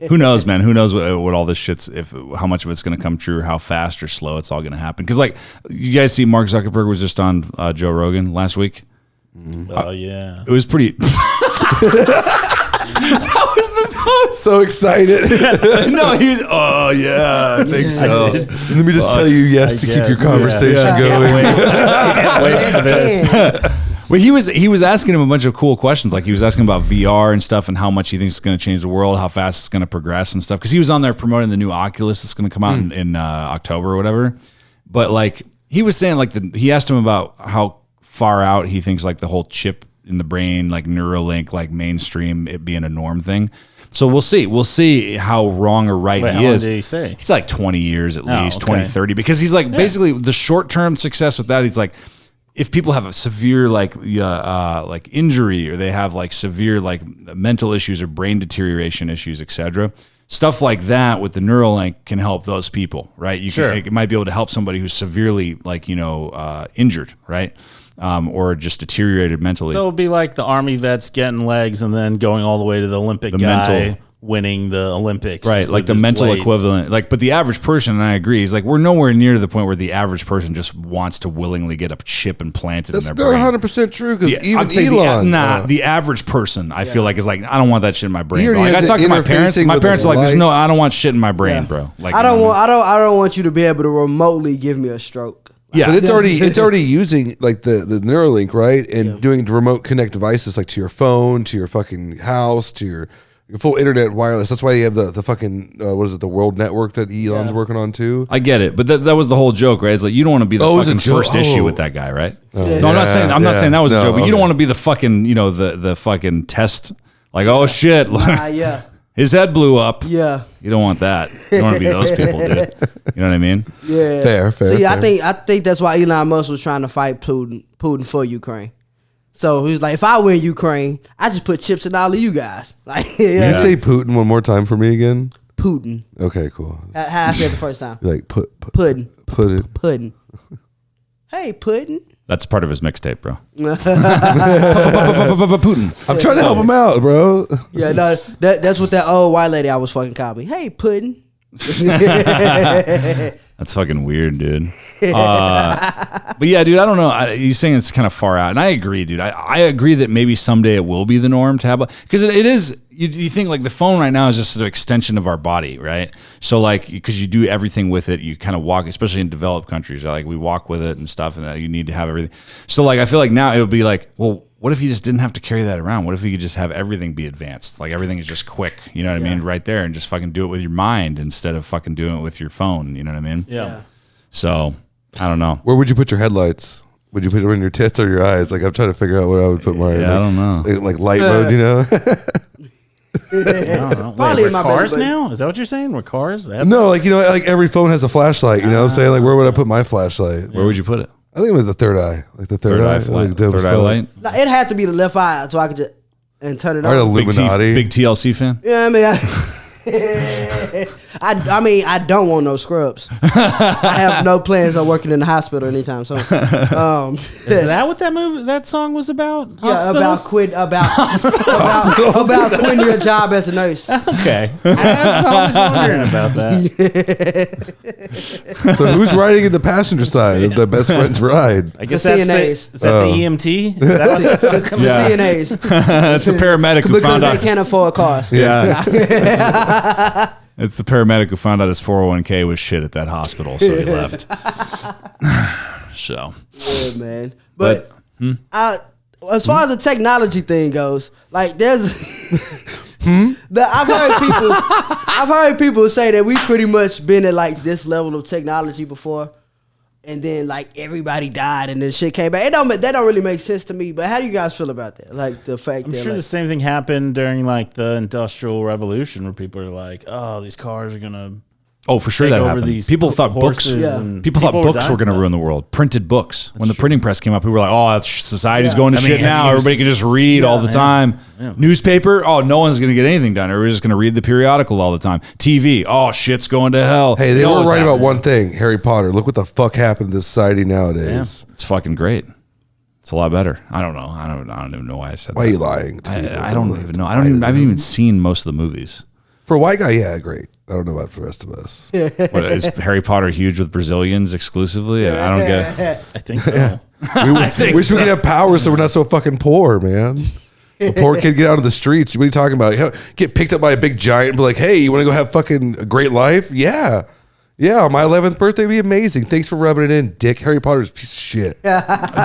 Who knows, man? Who knows what all this shit's how much of it's going to come true, or how fast or slow it's all going to happen? Because like you guys see, Mark Zuckerberg was just on Joe Rogan last week. Oh yeah. It was pretty. So excited. No, he was. Oh yeah, I think so. Let me just tell you yes to keep your guess. conversation going. Wait for this. Well, he was asking him a bunch of cool questions. Like he was asking about VR and stuff, and how much he thinks it's going to change the world, how fast it's going to progress and stuff. Because he was on there promoting the new Oculus that's going to come out in October or whatever. But like he was saying, like he asked him about how far out he thinks like the whole chip in the brain, like Neuralink, like mainstream, it being a norm thing. So we'll see. We'll see how wrong or right Wait, he how long is. did he say? He's like 20 years at least, okay. 20, 30. Because he's like basically the short-term success with that, he's like, if people have a severe like injury, or they have like severe like mental issues or brain deterioration issues, etc., stuff like that with the Neuralink can help those people, right? It might be able to help somebody who's severely like injured, right? Or just deteriorated mentally. So it'll be like the army vets getting legs and then going all the way to the Olympic The guy mental- winning the Olympics. Right, like with the his mental blades. equivalent. Like, but the average person, and I agree, is like we're nowhere near to the point where the average person just wants to willingly get a chip implanted That's in their not brain. 100% true because even I'd say Elon. the average person, I feel like is like, I don't want that shit in my brain. He Bro. already Like, I has talk it to my parents. interfacing My with parents the are like, there's no, lights. I don't want shit in my brain, bro. Like, I don't want you to be able to remotely give me a stroke. Yeah, But it's already using like the Neuralink, right? And doing remote connect devices like to your phone, to your fucking house, to your full internet wireless. That's why you have the fucking what is it? The World Network that Elon's working on too. I get it, but that was the whole joke, right? It's like you don't want to be the fucking first issue with that guy, right? No, I'm not saying that was a joke, but you don't want to be the fucking the fucking test. Like, oh shit, Yeah. his head blew up. Yeah. You don't want that. You don't want to be those people, dude. You know what I mean? Yeah. Fair. See, fair. I think that's why Elon Musk was trying to fight Putin for Ukraine. So he was like, if I win Ukraine, I just put chips in all of you guys. Like, Can you say Putin one more time for me again? Putin. Okay, cool. How I said it the first time. You're like Puddin. Puddin. Puddin. Hey, Puddin. That's part of his mixtape, bro. Putin. I'm trying to help him out, bro. Yeah, no, that's what that old white lady I was fucking called me. Hey, Puddin. That's fucking weird, dude. But yeah, dude, I don't know. You're saying it's kind of far out, and I agree, dude. I agree that maybe someday it will be the norm to have because it is. You think like the phone right now is just an extension of our body, right? So like because you do everything with it, you kind of walk, especially in developed countries. Like we walk with it and stuff, and you need to have everything. So like I feel like now it would be like, well, what if you just didn't have to carry that around? What if you could just have everything be advanced? Like everything is just quick, you know what I mean? Right there, and just fucking do it with your mind instead of fucking doing it with your phone. You know what I mean? Yeah. So I don't know. Where would you put your headlights? Would you put them in your tits or your eyes? Like I'm trying to figure out where I would put mine. Yeah, I don't know. Like light mode, you know? I don't know. Probably Wait, in my we're cars belly button. now? Is that what you're saying? We're cars? No, like like every phone has a flashlight. You know what I'm saying? Like where would I put my flashlight? Where would you put it? I think it was the third eye, like the third eye, light. like, that was Third eye fun. light. No, it had to be the left eye so I could just and turn it All right, on. Illuminati. Big TLC fan. Yeah, I mean, I mean, I don't want no scrubs. I have no plans on working in the hospital anytime soon. Is that what that song was about? Yeah, Hospitals? about quitting your job as a nurse. Okay. I was wondering about that. So who's riding in the passenger side of the best friend's ride? I guess The that's CNAs. is that the EMT? Is that what that song comes Yeah. CNAs That's the paramedic who because found they out. can't afford cars. Yeah. It's the paramedic who found out his 401k was shit at that hospital, so he left. So, Yeah, man. But as far as the technology thing goes, like there's I've heard people say that we pretty much been at like this level of technology before, and then like everybody died and then shit came back. That don't really make sense to me. But how do you guys feel about that? Like the fact I'm that sure like, the same thing happened during like the Industrial Revolution, where people are like, "Oh, these cars are gonna oh, for sure take that over happened. these People thought books. horses Yeah. and People thought books dying were going to from ruin the world. Printed books. When the printing press came up, people were like, "Oh, society's Yeah. going to I mean, shit have now. you Everybody can just read all the time." Yeah. Newspaper. Oh, no one's going to get anything done. Everybody's just going to read the periodical all the time. TV. Oh, shit's going to hell. Hey, they You know were what's right about happening. one thing: Harry Potter. Look what the fuck happened to society nowadays. It's fucking great. It's a lot better. I don't know. I don't even know why I said Why are that. you lying? to me? I don't even know. I haven't even seen most of the movies. For a white guy, yeah, great. I don't know about for the rest of us. What, is Harry Potter huge with Brazilians exclusively? I don't get it. I think so. We wish we could have power so we're not so fucking poor, man. A poor kid get out of the streets. What are you talking about? Get picked up by a big giant and be like, "Hey, you want to go have fucking a great life?" Yeah. Yeah, on my 11th birthday would be amazing. Thanks for rubbing it in, dick. Harry Potter's a piece of shit.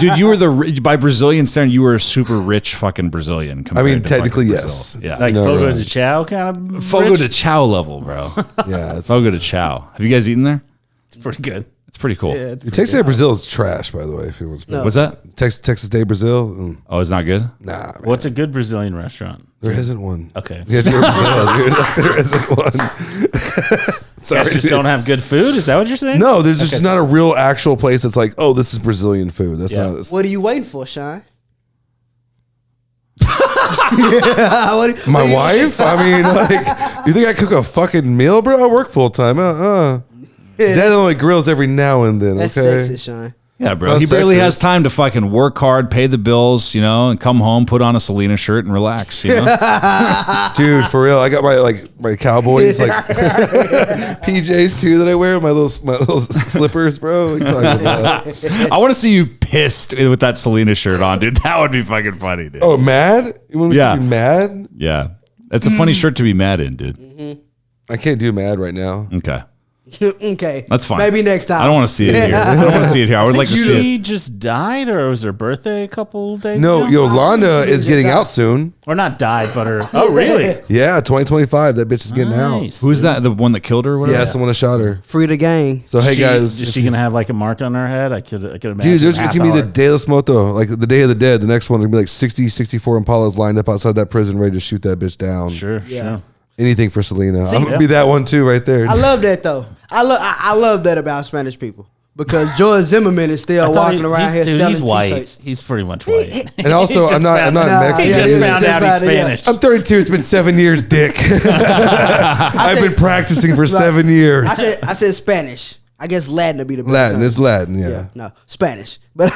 Dude, you were by Brazilian standard, you were a super rich fucking Brazilian. I mean, compared to technically, fucking yes. Brazil. Yeah. Like No, Fogo right. de Chao kind of Fogo rich? de Chao level, bro. Yeah. Fogo de Chao. Have you guys eaten there? It's pretty good. It's pretty cool. Texas Day Brazil is trash, by the way. If anyone's What's that? Texas Day Brazil? Oh, it's not good? Nah, man. What's a good Brazilian restaurant? There isn't one. Okay. Yeah, you're Brazil, dude. Like, there isn't one. Sorry. Guys just dude. don't have good food? Is that what you're saying? No, there's just not a real actual place that's like, oh, this is Brazilian food. That's Yeah. not. what are you waiting for, Sean? What My are you- wife? I mean, like, you think I cook a fucking meal, bro? I work full time. Dad only grills every now and then. That's Okay. sexist, Sean. Yeah, bro. Not He barely sexist. has time to fucking work hard, pay the bills, you know, and come home, put on a Selena shirt and relax, you know? Dude, for real, I got my Cowboys like PJs too that I wear, my little slippers, bro. What are you talking about? I want to see you pissed with that Selena shirt on, dude. That would be fucking funny, dude. Oh, mad? You want me Yeah. to be mad? Yeah. It's a funny shirt to be mad in, dude. I can't do mad right now. Okay. Okay. That's fine. Maybe next time. I don't want to see it here. I don't want to see it here. I would like to see She it. just died, or was her birthday a couple days No, ago? Yolanda is getting out soon. Or not died, but her. Oh, really? Yeah, 2025. That bitch is getting out. Nice, Who's dude. that? The one that killed her? Or whatever? Yeah, someone that shot her. Free the gang. So hey She- guys, is she gonna have like a mark on her head? I could imagine. dude, there's half gonna be the hour. De los Muertos, like the Day of the Dead. The next one, there's gonna be like 60, 64 Impalas lined up outside that prison, ready to shoot that bitch down. Sure, Yeah. sure. Anything for Selena. I'm gonna be that one too, right there. I love that though. I love that about Spanish people because George Zimmerman is still walking around here selling He's white. t-shirts. He's pretty much white. And also, I'm not Nah, Mexican. He yeah, just yeah, found yeah, out he's yeah. Spanish. I'm 32. It's been 7 years, dick. I've been practicing for 7 years. I said Spanish. I guess Latin would be the best Latin. term. It's Latin. Yeah. Yeah, no, Spanish. But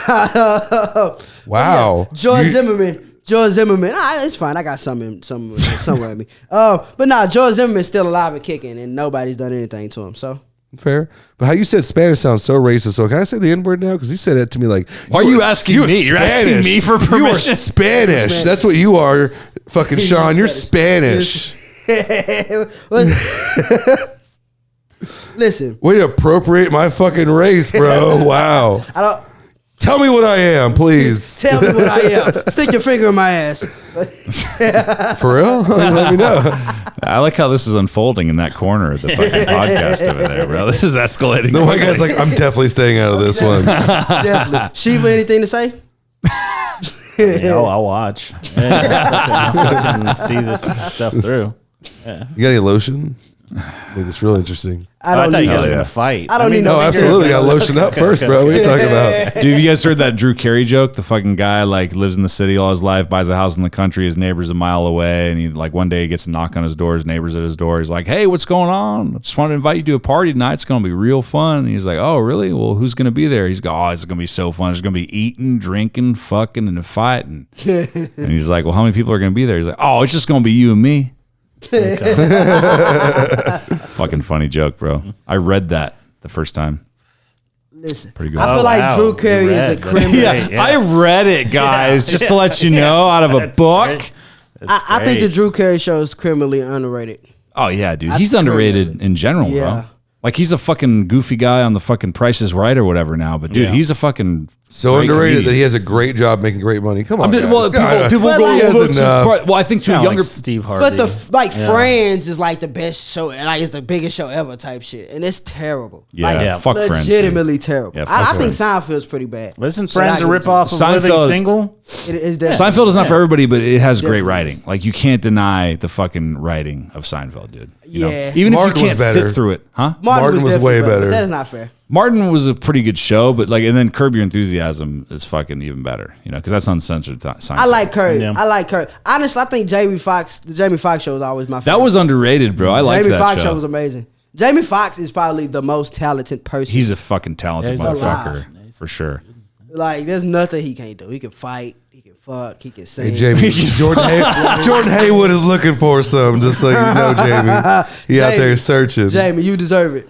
Wow. yeah, George You- Zimmerman. It's fine. I got somewhere in me. But nah, George Zimmerman's still alive and kicking, and nobody's done anything to him. So Fair. But how you said Spanish sounds so racist. So can I say the N-word now? Because he said it to me like, Why are you asking me? You're asking me for You are permission? Spanish. That's what you are, fucking Shawn. You're Spanish. listen, Way to appropriate my fucking race, bro. Wow. I don't. Tell me what I am, please. Tell me what I am. Stick your finger in my ass. For real? Let me know. I like how this is unfolding in that corner of the fucking podcast over there, bro. This is escalating. The white guy's like, I'm definitely staying out of this one. Definitely. Shiva, anything to say? Yeah, I'll watch. Yeah, I can see this stuff through. You got any lotion? Make this real interesting. I I don't thought you need guys were no- gonna fight. I don't need No, no absolutely. Got lotion up first, bro. What are you talking about? Dude, have you guys heard that Drew Carey joke? The fucking guy like lives in the city all his life, buys a house in the country, his neighbor's a mile away, and he like one day he gets a knock on his door, his neighbor's at his door. He's like, "Hey, what's going on? I just wanted to invite you to a party tonight. It's gonna be real fun." And he's like, "Oh, really? Well, who's gonna be there?" He's go, "Oh, it's gonna be so fun. There's gonna be eating, drinking, fucking, and fighting." And he's like, "Well, how many people are gonna be there?" He's like, "Oh, it's just gonna be you and me." Fucking funny joke, bro. I read that the first time. Listen, Pretty good. I feel like wow. Drew Carey You is a read. criminal. Yeah. I read it, guys, just to let you know, out of a book. great. I think the Drew Carey show is criminally underrated. Oh yeah, dude. That's He's underrated crazy. in general, Yeah. bro. Like he's a fucking goofy guy on the fucking Price is Right or whatever now, but dude, Yeah. he's a fucking So great underrated comedian. that he has a great job making great money. Come on, guys. Well, people But go like- He has look to enough. Pri- well, I think to Kinda younger. like Steve Harvey. But Friends is like the best show, like it's the biggest show ever type shit, and it's terrible. Yeah, like, yeah. fuck Friends. dude. legitimately terrible. Yeah, fuck I think Friends. Seinfeld's pretty bad. Wasn't So I Friends a can- rip off of Living Seinfeld- Single? It is definitely. Seinfeld is not for everybody, but it has great Definitely. writing. Like you can't deny the fucking writing of Seinfeld, dude. You know? Yeah. Even Martin if you was can't better. sit through it, huh? Martin was definitely way but better. That is not fair. Martin was a pretty good show, but like, and then Curb Your Enthusiasm is fucking even better, you know, because that's uncensored. Seinfeld. I like Curry. Yeah. I like Curry. Honestly, I think the Jamie Foxx show is always my favorite. that was underrated, bro. I like Jamie that Foxx show. show was amazing. Jamie Foxx is probably the most talented person. He's a fucking talented Yeah, he's motherfucker alive. for sure. like, there's nothing he can't do. He can fight. He can fuck. He can sing. Hey, Jamie, Jordan Haywood is looking for some, just so you know, Jamie. He out there searching. Jamie, you deserve it.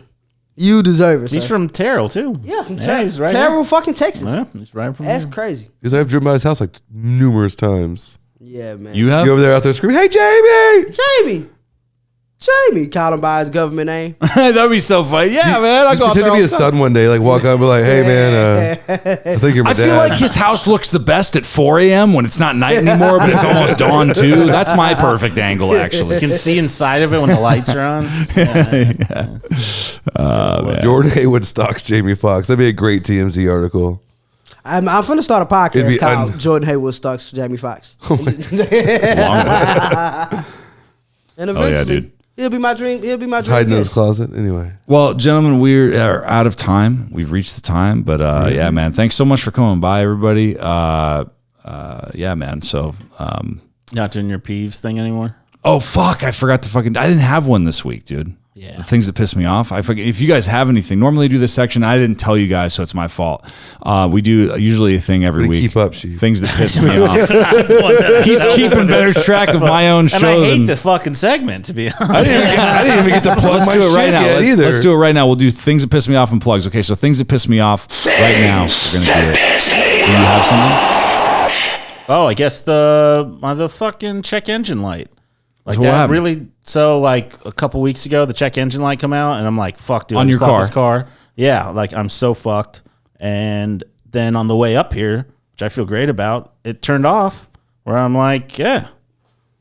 You deserve it. He's sir. from Terrell too. yeah, from he's right Terrell, fucking Texas. Yeah, he's right from That's there. crazy. Because I've driven by his house like numerous times. Yeah, man. You have? You over there out there screaming, "Hey, Jamie!" Jamie, call him by his government name. That'd be so funny. Yeah, man. I Just go out pretend there to all be the his time. son one day, like walk out and be like, "Hey, man, I think you're my I dad." feel like his house looks the best at 4 a.m. when it's not night anymore, but it's almost dawn too. That's my perfect angle, actually. You can see inside of it when the lights are on. Jordan Haywood stalks Jamie Foxx. That'd be a great TMZ article. I'm finna start a It'd podcast be called Jordan Haywood Stalks Jamie Foxx. Long way. And Oh, yeah, eventually, dude. he'll be my dream. He'll be my dream. Hiding in his guest. closet. Anyway, Well, gentlemen, we are out of time. We've reached the time, but yeah, man. Thanks so much for coming by, everybody. Yeah, man. So, Not doing your peeves thing anymore. oh fuck, I forgot to fucking. I didn't have one this week, dude. Yeah. The things that piss me off. I forget. If you guys have anything, normally I do this section. I didn't tell you guys, so it's my fault. We do usually a thing every Way to week. keep up, Sheep. Things that piss me off. He's keeping better track of my own show. And I hate than, the fucking segment, to be honest. I didn't even get to plug Let's my do it shit right now. yet either. Let's do it right now. We'll do things that piss me off and plugs. Okay, so things that piss me off right now. We're gonna do it. Do you have something? Oh, I guess the fucking check engine light. Like So what that happened? really. So like a couple weeks ago, the check engine light come out, and I'm like, "Fuck, dude!" On I just your bought this car. Yeah, like I'm so fucked. And then on the way up here, which I feel great about, it turned off. Where I'm like, yeah,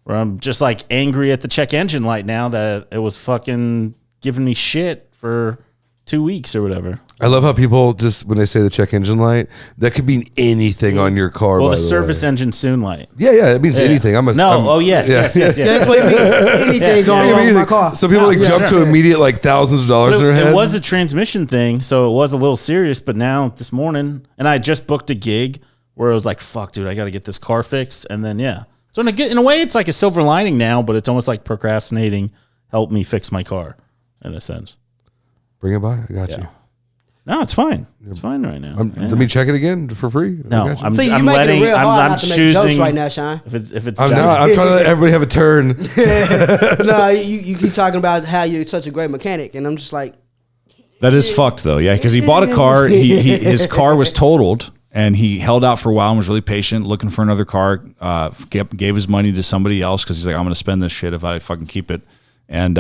where I'm just like angry at the check engine light now that it was fucking giving me shit for 2 weeks or whatever. I love how people just when they say the check engine light, that could mean anything on your car. Well, by the the service way. engine soon light. Yeah, it means anything. Yes. That's what it means. Anything going wrong with my car. So people jump to immediate like thousands of dollars in their head. It was a transmission thing, so it was a little serious. But now this morning, and I just booked a gig where it was like, "Fuck, dude, I got to get this car fixed." And then so in a way, it's like a silver lining now, but it's almost like procrastinating helped me fix my car in a sense. Bring it by. I got you. No, it's fine. It's fine right now. Let me check it again for free. No, I got you. I'm See, you I'm making letting. it real hard I'm not to make choosing jokes right now, Shawn. If it's I'm trying to let everybody have a turn. No, you keep talking about how you're such a great mechanic, and I'm just like, That is fucked though. Yeah, because he bought a car. His car was totaled, and he held out for a while and was really patient, looking for another car. Gave his money to somebody else because he's like, I'm going to spend this shit if I fucking keep it. And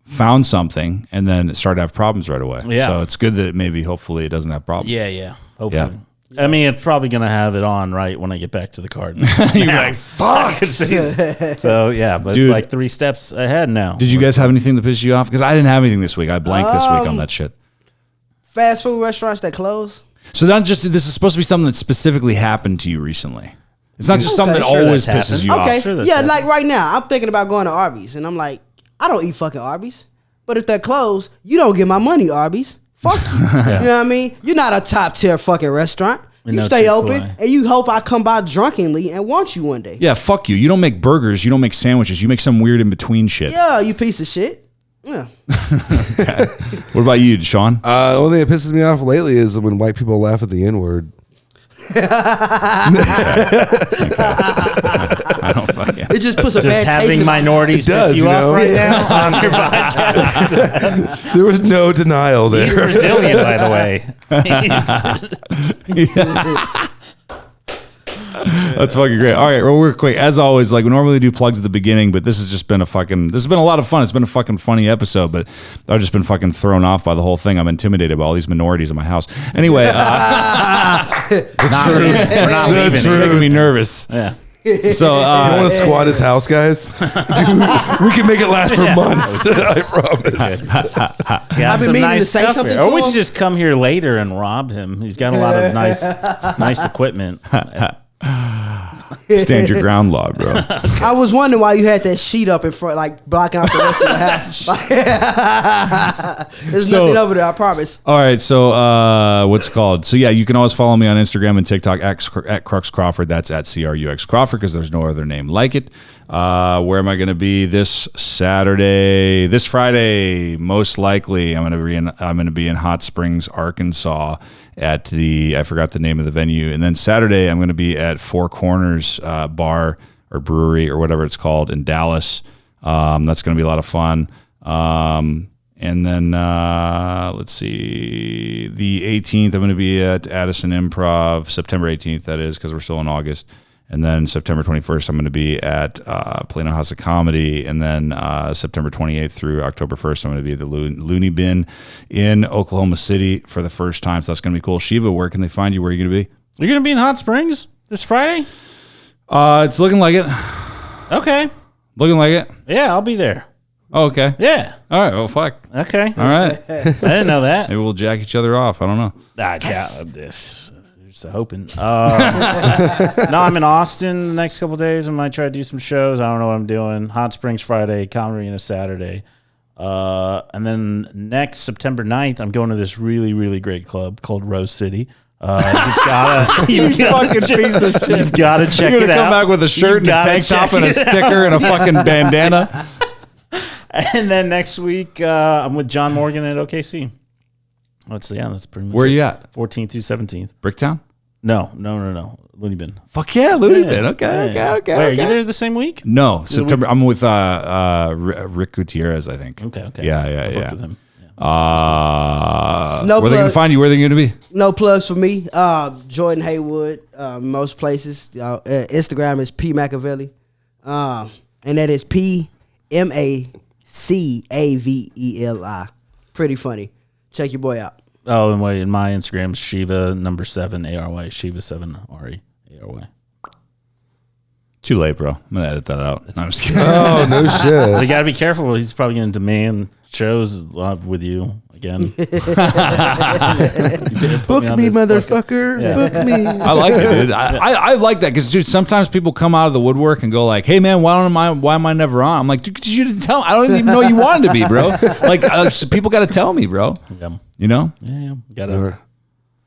found something, and then it started to have problems right away. Yeah. So it's good that hopefully it doesn't have problems. Yeah. Hopefully. Yeah. I mean, it's probably gonna have it on right when I get back to the car. You're like, fuck. So yeah, but Dude. it's like 3 steps ahead now. Did you guys have anything that pissed you off? Because I didn't have anything this week. I blanked this week on that shit. fast food restaurants that close. So not just this is supposed to be something that specifically happened to you recently. It's not just something that Sure, always that's pisses happened. you Okay, off. Sure that's yeah, happened. like right now, I'm thinking about going to Arby's, and I'm like, I don't eat fucking Arby's. But if they're closed, you don't get my money, Arby's. Fuck you. You know what I mean? You're not a top tier fucking restaurant. You know stay Chick-fil-A. open, and you hope I come by drunkenly and want you one day. Yeah, fuck you. You don't make burgers. You don't make sandwiches. You make some weird in between shit. Yeah, you piece of shit. Yeah. What about you, Shawn? The only thing that pisses me off lately is when white people laugh at the N word. I don't fucking. It just puts a Just bad taste having in my minorities It does, piss you you off know? right now on your podcast. There was no denial He's there. Brazilian, by the way. That's fucking great. All right, well, we're quick. As always, like we normally do plugs at the beginning, but this has just been this has been a lot of fun. It's been a fucking funny episode, but I've just been fucking thrown off by the whole thing. I'm intimidated by all these minorities in my house. Anyway, We're not leaving. it's making me nervous. Yeah. So, You want to squat his house, guys? Dude, we can make it last for months. I promise. Yeah, I've been some meaning nice to say stuff something here. to Or we him. could just come here later and rob him. He's got a lot of nice equipment. stand your ground law, bro. I was wondering why you had that sheet up in front, like blocking out the rest of the house. There's So- nothing over there, I promise. All right, so what's it called? So yeah, you can always follow me on Instagram and TikTok at Crux Crawford. That's at CRUX Crawford because there's no other name like it. Where am I going to be this Friday? Most likely, I'm going to be in Hot Springs, Arkansas, at I forgot the name of the venue, and then Saturday I'm going to be at Four Corners Bar or Brewery or whatever it's called in Dallas. That's going to be a lot of fun. And then let's see, the 18th I'm going to be at Addison Improv, September 18th that is, because we're still in August. And then September 21st I'm going to be at Plano House of Comedy. And then September 28th through October 1st I'm going to be at the Looney Bin in Oklahoma City for the first time. So that's going to be cool. Shiva, where can they find you? Where are you going to be? You're going to be in Hot Springs this Friday? It's looking like it. Okay. Looking like it. Yeah, I'll be there. Oh, okay. Yeah. All right. Well, fuck. Okay. All right. I didn't know that. Maybe we'll jack each other off. I don't know. Just hoping. No, I'm in Austin the next couple of days. I might try to do some shows. I don't know what I'm doing. Hot Springs Friday, Comedy Arena Saturday. And then next September 9th, I'm going to this really, really great club called Rose City. You've got to check You're it gonna out. come back with a shirt You've and a gotta tank top check and a it sticker and a fucking bandana. And then next week, I'm with John Morgan at OKC. That's pretty much Where it. are you at? 14th through 17th. Bricktown? No. Looney Bin. Fuck yeah, Looney Bin. Yeah. Okay. Wait, are you there the same week? No, September. I'm with Rick Gutierrez, I think. Okay. Yeah. I've worked with him. No where they gonna plug. find you? Where they gonna be? No plugs for me. Jordan Haywood, most places. Instagram is P Machiavelli. And that is MACAVELI. Pretty funny. Check your boy out. Oh, and wait, in my Instagram's Shiva #7 ARY. Shiva 7 RE ARY. Too late, bro. I'm gonna edit that out. No, I'm just kidding. Oh no shit. You got to be careful. He's probably going to demand shows with you again. Book me, motherfucker. Book me. I like it, dude. I like that because, dude, sometimes people come out of the woodwork and go like, "Hey, man, why am I never on?" I'm like, dude, 'cause you didn't tell me. I don't even know you wanted to be, bro. Like, people got to tell me, bro. Yeah. You know? Yeah. Got it.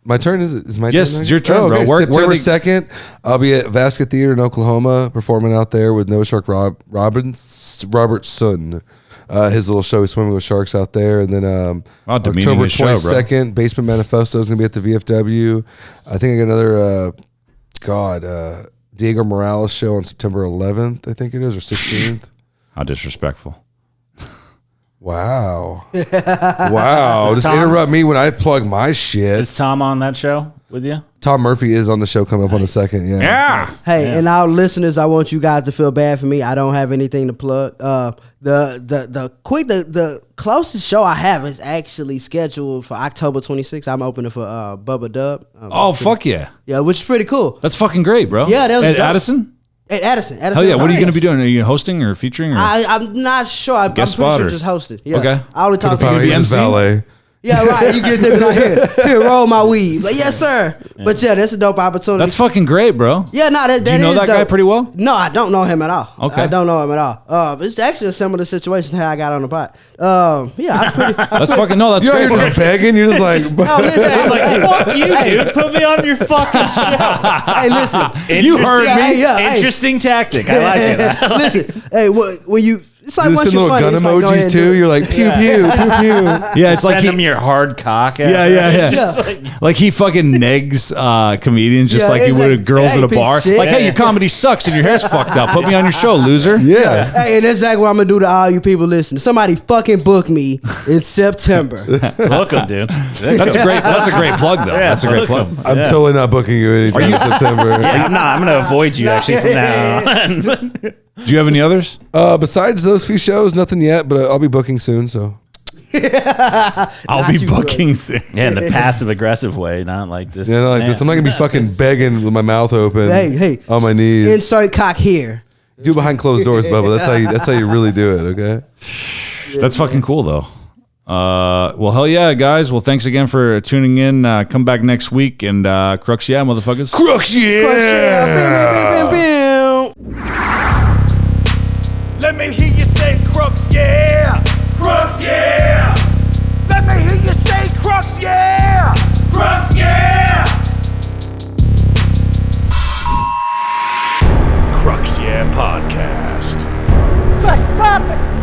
My turn is my Yes, turn. it's your turn, bro. Okay. Where September they- 2nd, I'll be at Vasquez Theater in Oklahoma performing out there with Noah Shark Robertson. His little show, he's swimming with sharks out there, and then demeaning October his show, bro. 22nd, Basement Manifesto is gonna be at the VFW. I think I got another Diego Morales show on September 11th. I think it is, or 16th. How disrespectful. Wow. Wow. Just Tom- interrupt me when I plug my shit. Is Tom on that show with you? Tom Murphy is on the show coming up on the 2nd. Yeah. Yeah. Hey, and our listeners, I want you guys to feel bad for me. I don't have anything to plug. The closest show I have is actually scheduled for October 26th. I'm opening for Bubba Dub. Oh, fuck yeah. Yeah, which is pretty cool. That's fucking great, bro. Yeah, that was At dope. Addison? Hey, Addison. Hell yeah. What are you going to be Nice. doing? Are you hosting or featuring? Or? I'm not sure. I'm Guest pretty spot sure or- just hosting. Yeah. Okay. I only talk to Probably be you. his MC? valet. Yeah, right. You get them like here, roll my weed. Like, yes, sir. But yeah, that's a dope opportunity. That's fucking great, bro. Yeah, no, that Do you know is that guy dope. pretty well? No, I don't know him at all. Okay. I don't know him at all. It's actually a similar situation to how I got on the pot. Yeah, I'm pretty. That's fucking, no, that's You're great, bro. just begging. You're just like, No, listen, He's like, hey, fuck you, dude. Put me on your fucking show. hey, listen. You heard me. Hey, yeah, hey. Interesting tactic. I like it. Listen, hey, when you, it's like you once send you're little funny, gun it's like, go ahead emojis and do too. it. You're like, pew, pew, pew, pew. Yeah, it's like Send him he, your hard cock. yeah. Yeah. Like he fucking negs comedians just Yeah, like he it's would like, at girls hey, at a piece of bar. shit. Like, hey, your comedy sucks and your hair's fucked up. Put me on your show, loser. Yeah. Hey, and that's exactly what I'm gonna do to all you people listening. Somebody fucking book me in September. Welcome, dude. That's a great plug though. That's a great plug. I'm totally not booking you anytime in September. I'm going to avoid you actually from now on. Do you have any others? Besides those few shows, nothing yet, but I'll be booking soon. So I'll be you, booking soon. Yeah, in the passive aggressive way, not like this. yeah, not like this. I'm not gonna be fucking begging with my mouth open, Hey, on my knees. Insert cock here. Do it behind closed doors, Bubba. That's how you really do it. Okay. That's fucking cool though. Well, hell yeah, guys. Well, thanks again for tuning in. Come back next week and Crux, yeah, motherfuckers. Crux, yeah. Bam, bam, bam, bam. Let me hear you say Crux, yeah! Crux, yeah! Let me hear you say Crux, yeah! Crux, yeah! Crux, yeah podcast. Crux proper.